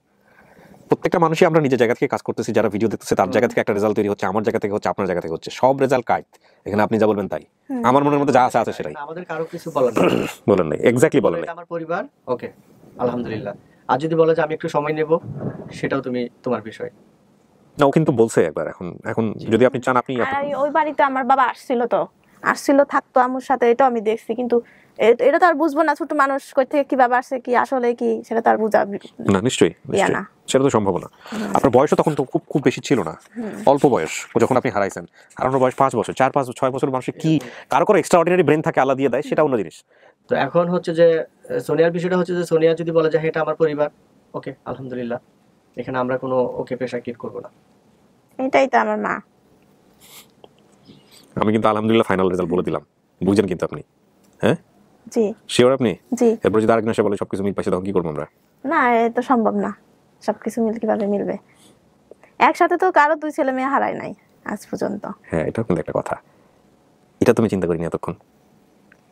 [SPEAKER 3] প্রত্যেকটা মানুষই আমরা নিজের জায়গা থেকে কাজ করতেছি, যারা ভিডিও দেখতেছে তার জায়গা থেকে একটা রেজাল্ট তৈরি হচ্ছে, আমার জায়গা থেকে হচ্ছে, আপনার জায়গা থেকে হচ্ছে, সব রেজাল্ট কাট। এখানে আপনি যা বলবেন তাই, আমার মনের মধ্যে যা আছে আছে সেটাই।
[SPEAKER 5] আমাদের কারো কিছু বলার নেই,
[SPEAKER 3] বলেন নাই, এক্স্যাক্টলি বলেন নাই।
[SPEAKER 5] এটা আমার পরিবার, ওকে আলহামদুলিল্লাহ। আর যদি বলে যে আমি একটু সময় নেব, সেটাও তুমি তোমার বিষয়।
[SPEAKER 3] না ও কিন্তু বলছে একবার, এখন যদি আপনি চান আপনি
[SPEAKER 2] আর ওই বাড়িতে আমার বাবা আসছিল থাকতো আম্মুর সাথে, এটা আমি দেখছি, কিন্তু এটা তো আর বুঝবো না, ছোট মানুষ কই থেকে কিভাবে আসছে, কি আসলে কি, সেটা তো আর বুঝা
[SPEAKER 3] না নিশ্চয়ই
[SPEAKER 2] না।
[SPEAKER 3] সেটা তো সম্ভব না। আপনার বয়সও তখন তো খুব বেশি ছিল না, অল্প বয়স যখন আপনি হারাইছেন। হারানোর বয়স 5 বছর, 4 5 6 বছর মানুষের কি কারো এক্সট্রাঅর্ডিনারি ব্রেন থাকে আল্লাহ দিয়ে দেয়, সেটা অন্য জিনিস।
[SPEAKER 5] তো এখন হচ্ছে যে সোনিয়ার বিষয়টা হচ্ছে যে সোনিয়া যদি বলে যে হ্যাঁ এটা আমার পরিবার, ওকে আলহামদুলিল্লাহ, এখানে আমরা কোনো ওকে প্রেশার ক্রিয়েট করবো না।
[SPEAKER 2] এটাই তো আমার মা।
[SPEAKER 3] আমি কিন্তু আলহামদুলিল্লাহ ফাইনাল রেজাল্ট বলে দিলাম, বুঝছেন কিন্তু আপনি? হ্যাঁ
[SPEAKER 2] জি
[SPEAKER 3] শিওর আপনি?
[SPEAKER 2] জি।
[SPEAKER 3] এরপর যদি আরেকজন এসে বলে সবকিছু মিল পাইছে তখন কি করবো আমরা?
[SPEAKER 2] না, এ তো সম্ভব না, সবকিছু কিভাবে মিলবে? একসাথে তো কারো 2 ছেলে মেয়ে হারায় নাই আজ পর্যন্ত।
[SPEAKER 3] হ্যাঁ এটা কিন্তু একটা কথা, এটা তুমি চিন্তা করিনি এতক্ষণ,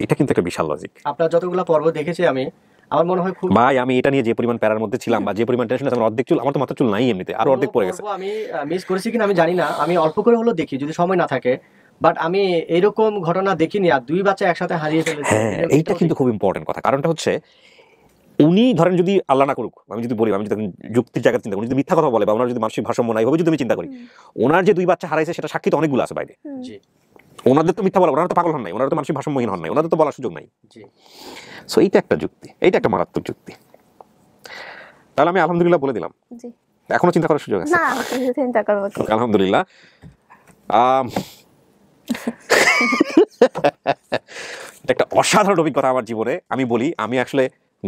[SPEAKER 3] এটা কিন্তু একটা বিশাল লজিক।
[SPEAKER 5] আপনার যতগুলো পর্ব দেখেছি আমি, আমার মনে হয় খুব
[SPEAKER 3] ভাই আমি এটা নিয়ে যে পরিমাণ প্যারার মধ্যে ছিলাম বা যে পরিমাণ টেনশন আছে, আমার অর্ধেক চুল, আমার তো মাথা চুল নাই এমনিতে, আর অর্ধেক পড়ে গেছে।
[SPEAKER 5] পর্ব আমি মিস করেছি কিনা আমি জানি না, আমি অল্প করে হলো দেখি যদি সময় না থাকে, বাট আমি এরকম ঘটনা দেখিনি। আর 2 বাচ্চা একসাথে হারিয়ে ফেলেছে,
[SPEAKER 3] হ্যাঁ এইটা কিন্তু খুব ইম্পর্টেন্ট কথা। কারণটা হচ্ছে উনি ধরেন যদি আল্লাহ না করুক, আমি যদি বলি, আমি যদি যুক্তির জায়গা চিন্তা করি, যদি মিথ্যা কথা বলে বা ওনার যদি মানসিক ভারসাম্য নাই হবে যদি আমি চিন্তা করি, ওনার যে 2 বাচ্চা হারাইছে সেটা সাক্ষী তো অনেকগুলো আছে বাইরে।
[SPEAKER 5] জি
[SPEAKER 3] ওনাদের তো মিথ্যা বলা, ওনারা তো পাগল হন নাই, ওনারা তো মানসিক ভারসাম্যহীন হন নাই, ওনাদের তো বলার সুযোগ নাই।
[SPEAKER 5] জি।
[SPEAKER 3] সো এইটা একটা যুক্তি, এইটা একটা মারাত্মক যুক্তি। তাহলে আমি আলহামদুলিল্লাহ বলে দিলাম,
[SPEAKER 2] জি
[SPEAKER 3] এখনো চিন্তা করার সুযোগ আছে।
[SPEAKER 2] না, কিছু চিন্তা করবো কি?
[SPEAKER 3] আলহামদুলিল্লাহ। এটা একটা অসাধারণ অভিজ্ঞতা আমার জীবনে। আমি বলি আমি আসলে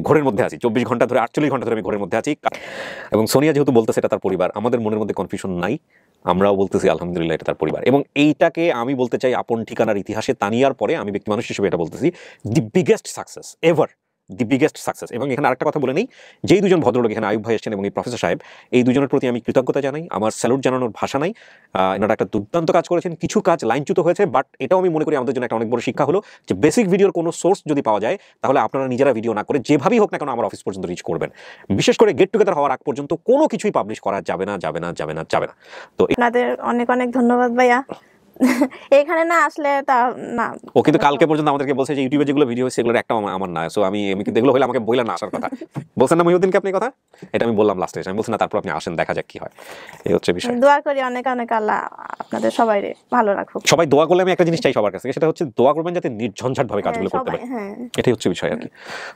[SPEAKER 3] ঘোরের মধ্যে আছি, 24 ঘন্টা ধরে 48 ঘন্টা ধরে আমি ঘোরের মধ্যে আছি। এবং সোনিয়া যেহেতু বলতেছে এটা তার পরিবার, আমাদের মনের মধ্যে কনফিউশন নাই, আমরাও বলতেছি আলহামদুলিল্লাহ এটা তার পরিবার। এবং এইটাকে আমি বলতে চাই আপন ঠিকানার ইতিহাসে তানিয়ার পরে আমি ব্যক্তি মানুষ হিসেবে এটা বলতেছি দি বিগেস্ট সাকসেস এভার, দি বিগেস্ট সাকসেস। এবং এখানে আরেকটা কথা বলে নেই, যেই 2জন ভদ্রলোক এখানে আয়ুব ভাই এসেছেন এবং এই প্রফেসর সাহেব, এই 2জনের প্রতি আমি কৃতজ্ঞতা জানাই, আমার স্যালুট জানানোর ভাষা নাই। এনারা একটা দুর্দান্ত কাজ করেছেন, কিছু কাজ লাইনচ্যুত হয়েছে, বাট এটাও আমি মনে করি আমাদের জন্য একটা অনেক বড় শিক্ষা হলো যে বেসিক ভিডিওর কোনো সোর্স যদি পাওয়া যায় তাহলে আপনারা নিজেরা ভিডিও না করে যেভাবেই হোক না কেন আমার অফিস পর্যন্ত রিচ করবেন। বিশেষ করে গেট টুগেদার হওয়ার আগ পর্যন্ত কোনো কিছুই পাবলিশ করা যাবে না। তো
[SPEAKER 2] আপনাদের অনেক অনেক ধন্যবাদ ভাইয়া। এখানে না আসলে তা না।
[SPEAKER 3] ও কিন্তু কালকে পর্যন্ত আমাদেরকে বলছে যে ইউটিউবে যেগুলো ভিডিও হয়েছে সেগুলোর একটাও আমার না। সো আমি কিন্তু এগুলো হলে আমাকে বললেন না আসার কথা। বলছেন না মহিউদ্দিনকে আপনি কথা, এটা আমি বললাম লাস্টে, আমি বলছি না তারপর আপনি আসেন, দেখা যাক কি হয়। এই হচ্ছে বিষয়।
[SPEAKER 2] দোয়া করি অনেক অনেক আল্লাহ আপনাদের সবাই ভালো রাখুক।
[SPEAKER 3] সবাই দোয়া করলে আমি একটা জিনিস চাই সবার কাছে, সেটা হচ্ছে দোয়া করবেন যাতে নির্ঝঞ্ঝাট ভাবে কাজগুলো করতে পারে।
[SPEAKER 2] হ্যাঁ
[SPEAKER 3] এটাই হচ্ছে বিষয় আর কি।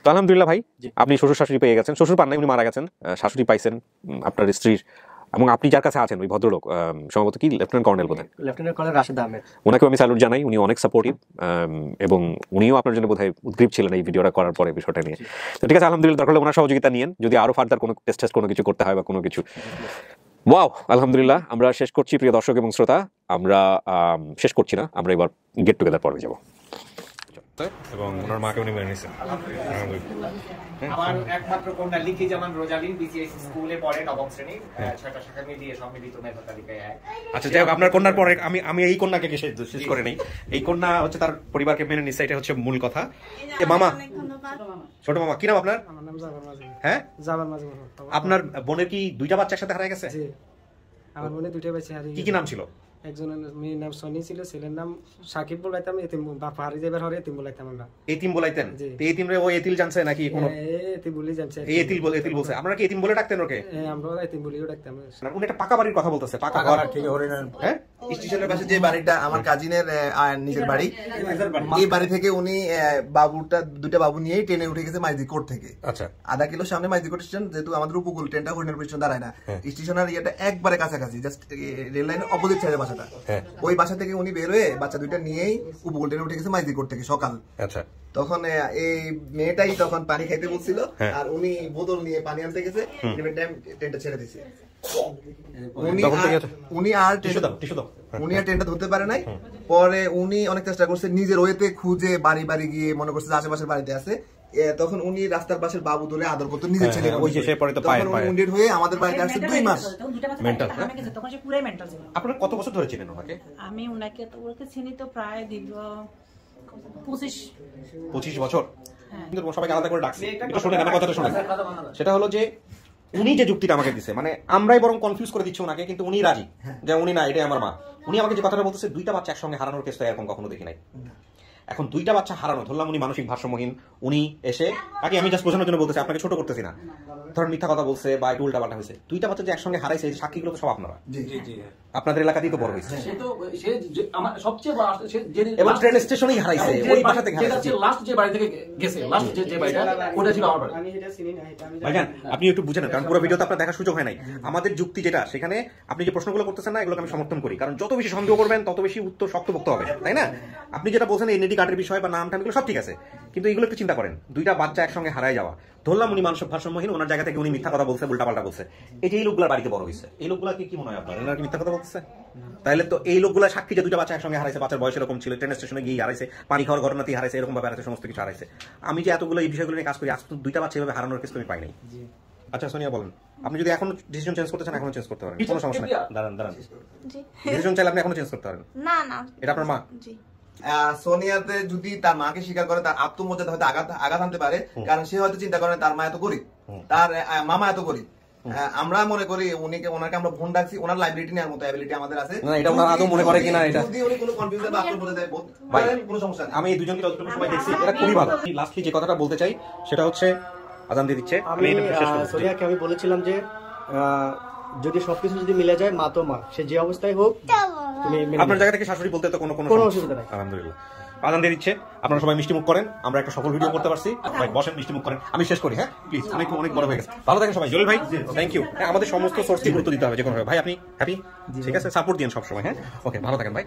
[SPEAKER 3] তো আলহামদুলিল্লাহ ভাই, আপনি শ্বশুর শাশুড়ি পেয়ে গেছেন, শ্বশুর পান নাই উনি মারা গেছেন, শাশুড়ি পাইছেন আপনার স্ত্রীর, এবং আপনি যার কাছে আছেন ওই ভদ্রলোক সম্ভবত কি লেফটেন্যান্ট কর্নেল বোধহয়,
[SPEAKER 5] লেফটেন্যান্ট কর্নেল রাশেদ আহমেদ,
[SPEAKER 3] ওনাকেও আমি স্যালুট জানাই, উনি অনেক সাপোর্টিভ এবং উনিও আপনার জন্য বোধহয় উদ্গ্রীব ছিলেন এই ভিডিওটা করার পরে বিষয়টা নিয়ে। তো ঠিক আছে আলহামদুলিল্লাহ, দরকার হলে ওনার সহযোগিতা নিয়েন যদি আরো ফার্দার কোনো টেস্ট কোনো কিছু করতে হয় বা কোনো কিছু। ওয়াও আলহামদুলিল্লাহ, আমরা শেষ করছি প্রিয় দর্শক এবং শ্রোতা, আমরা শেষ করছি না, আমরা এবার গেট টুগেদার পর্বে যাব। এবং ওনার মাকে উনি মেনে নিয়েছেন।
[SPEAKER 6] আমার একমাত্র কন্যা লিখি জামান রোজালিন বিসিএস স্কুলে পড়ে নবম শ্রেণী, 6টা শাখা মিলিয়ে সম্মিলিত মেধা তালিকায় এক।
[SPEAKER 3] আচ্ছা, যাই হোক, আপনার কন্যার পরে আমি এই কন্যাকে শেষ করে নেই। এই কন্যা হচ্ছে তার পরিবারকে মেনে নিচ্ছে, এটা হচ্ছে মূল কথা। মামা, ছোট মামা, কি নাম আপনার? হ্যাঁ, আপনার বোনের কি 2টা বাচ্চা একসাথে হারিয়ে গেছে?
[SPEAKER 7] আমার বোনের 2টা বাচ্চা হারিয়ে
[SPEAKER 3] কি নাম ছিল?
[SPEAKER 7] একজনের মেয়ের নাম সনি ছিল, ছেলের নাম সাকিব বলাইতাম। এতিম বাপ হারিয়ে যাবার হরে এতিম বলাইতাম আমরা।
[SPEAKER 3] এতিম বলাইতেন? এতিম রে ও এতিল জানছে নাকি কোনো?
[SPEAKER 7] এতিম বলি জানছে।
[SPEAKER 3] এই এতিল বলছে। আপনারা কি এতিম বলে ডাকতেন ওকে?
[SPEAKER 7] আমরা এতিম বলিও ডাকতাম।
[SPEAKER 3] উনি একটা পাকা বাড়ির কথা বলতেছে, পাকা ঘর। হ্যাঁ,
[SPEAKER 8] স্টেশনের পাশে যে বাড়িটা আমার কাজিনের নিজের বাড়ি, এই বাড়ি থেকে উনি বাবুটা 2টা বাবু নিয়েই ট্রেনে উঠে গেছে মাইজিকোট থেকে।
[SPEAKER 3] আচ্ছা,
[SPEAKER 8] আধা কিলো সামনে মাইজিকোট স্টেশন, যেহেতু আমাদের উপকূল, ট্রেনটা হরিণের পিছনে দাঁড়ায় না, স্টেশনের ইয়েটা একবারে কাছাকাছি, জাস্ট রেল লাইনের অপোজিট সাইডে বাসাটা। ওই বাসা থেকে উনি বের হয়ে বাচ্চা 2টা নিয়েই উপকূল ট্রেনে উঠে গেছে মাইজিকোট থেকে সকাল।
[SPEAKER 3] আচ্ছা,
[SPEAKER 8] তখন এই মেয়েটাই তখন পানি খাইতে বলছিল, আর উনি বোতল নিয়ে পানি আনতে গেছে, ট্রেনটা ছেড়ে দিছে। উনি আর ট্রেনটা ধরতে পারে নাই। পরে উনি অনেক চেষ্টা করছে, নিজের ওয়েতে খুঁজে বাড়ি বাড়ি গিয়ে মনে করছে যে আশেপাশের বাড়িতে আছে। তখন উনি রাস্তার পাশের বাবু ধরে আদর করতো নিজের ছেলে। উন্ডির হয়ে আমাদের বাড়িতে আসছে 2 মাস।
[SPEAKER 3] আপনারা কত বছর ধরে চিনেন ওনাকে?
[SPEAKER 9] আমি ওনাকে চিনি তো প্রায় দীর্ঘ
[SPEAKER 3] 25 বছর। কিন্তু সবাইকে আলাদা করে ডাকছি, এটা শুনেন, আমার কথাটা শুনেন। সেটা হলো যে উনি যে যুক্তিটা আমাকে দিচ্ছে, মানে আমরাই বরং কনফিউজ করে দিচ্ছি ওনাকে, কিন্তু উনি রাজি যে উনি না, এটাই আমার মা। উনি আমাকে যে কথাটা বলতেছে, 2টা বাচ্চা একসঙ্গে হারানোর কেস তো এরকম কখনো দেখি নাই। এখন 2টা বাচ্চা হারানো, ধরলাম উনি মানসিক ভারসাম্যহীন, উনি এসে তাকে, আমি জাস্ট বোঝানোর জন্য বলতেছি, আপনাকে ছোট করতেছি না, ধরুন মিথ্যা কথা বলছে বা একটু উল্টা পাল্টা হয়েছে। 2টা বাচ্চা যে একসঙ্গে হারাইছে, এই সাক্ষীগুলো তো সব আপনারা, আপনাদের এলাকাতেই তো বড় হয়েছে, এবং ট্রেন স্টেশনেই হারাইছে, ওই বাসা থেকে হারাইছে। ভাইজান, আপনি একটু বুঝেন, কারণ পুরো ভিডিওতে আপনার দেখার সুযোগ হয় নাই। আমাদের যুক্তি যেটা, সেখানে আপনি যে প্রশ্নগুলো করতেছেন না, এগুলোকে আমি সমর্থন করি, কারণ যত বেশি সন্দেহ করবেন তত বেশি উত্তর শক্তপোক্ত হবে, তাই না? আপনি যেটা বলছেন এনআইডি কার্ডের বিষয় বা নাম টাম, এগুলো সব ঠিক আছে, কিন্তু এগুলো একটু চিন্তা করেন। 2টা বাচ্চা একসঙ্গে হারায় যাওয়া, ধরলাম উনি মানসিক ভারসাম্যহীন, ওনার জায়গা থেকে উনি মিথ্যা কথা বলছে, উল্টা পাল্টা বলছে, এই যে এই লোকগুলোর বাড়িতে বড় হয়েছে, এই লোকগুলা কি মনে হয় আপনার, এনারা কি মিথ্যা কথা বলছে? তাহলে তো এই লোকগুলা সাক্ষী যে 2টা বাচ্চা একসঙ্গে হারাইছে, বাচ্চার বয়স এরকম ছিল, ট্রেন স্টেশনে গিয়ে হারাইছে, পানি খাওয়ার ঘটনাতেই হারাইছে, এরকম ভাবে হারাইছে, সমস্ত কিছু হারাইছে। আমি যে এতগুলো এই বিষয়গুলো নিয়ে কাজ করি, আজ তো 2টা বাচ্চা এভাবে হারানোর কেস আমি পাই নাই। আচ্ছা সোনিয়া, বলেন, আপনি যদি এখন ডিসিশন চেঞ্জ করতে চান, এখনো চেঞ্জ করতে পারেন, কোনো সমস্যা নেই। দাঁড়ান, ডিসিশন চাইলে আপনি এখনো চেঞ্জ করতে পারেন।
[SPEAKER 2] না না,
[SPEAKER 3] এটা আপনার মা।
[SPEAKER 8] সোনিয়াতে যদি তার মাকে স্বীকার করে, তার আত্মমর্যাদা হয়তো আঘাত আনতে পারে, কারণ সে হয়তো চিন্তা করে তার মা এত গরিব, তার মামা এত গরিব। আমরা মনে করি ওনাকে আমরা বোন ডাকছি, ওনার লাইবিলিটি নেওয়ার মতো অ্যাবিলিটি আমাদের আছে।
[SPEAKER 3] না, এটা ওনার আদৌ মনে করে কিনা, এটা
[SPEAKER 8] যদি উনি কোনো কনফিউশন বা আত্মবোধে দেয়, কোনো সমস্যা নেই।
[SPEAKER 3] আমি এই দুজনকে যতটুকু সময় দেখছি, এটা খুবই ভালো। লাস্টলি যে কথাটা বলতে চাই, সেটা হচ্ছে আজান দিয়ে দিচ্ছে।
[SPEAKER 5] আমি সোনিয়াকে আমি বলেছিলাম যে যদি সবকিছু যদি মিলে যায়, মা তো মা, সে যে অবস্থায় হোক, তুমি
[SPEAKER 3] আপনার জায়গা থেকে শাশুড়ি বলতে তো কোনো
[SPEAKER 5] অসুবিধা নাই।
[SPEAKER 3] আলহামদুলিল্লাহ, আজান দিয়ে দিচ্ছে। আপনারা সবাই মিষ্টি মুখ করেন, আমরা একটা সফল ভিডিও করতে পারছি। ভাই বসেন, মিষ্টি মুখ করেন, আমি শেষ করি। হ্যাঁ প্লিজ, অনেক বড় হয়ে গেছে। ভালো থাকেন সবাই। জলিল ভাই, থ্যাংক ইউ। আমাদের সমস্ত সোর্সকে গুরুত্ব দিতে হবে যে কোনো ভাবে। ভাই আপনি হ্যাপি? ঠিক আছে, সাপোর্ট দিন সবসময়। হ্যাঁ, ওকে, ভালো থাকেন ভাই।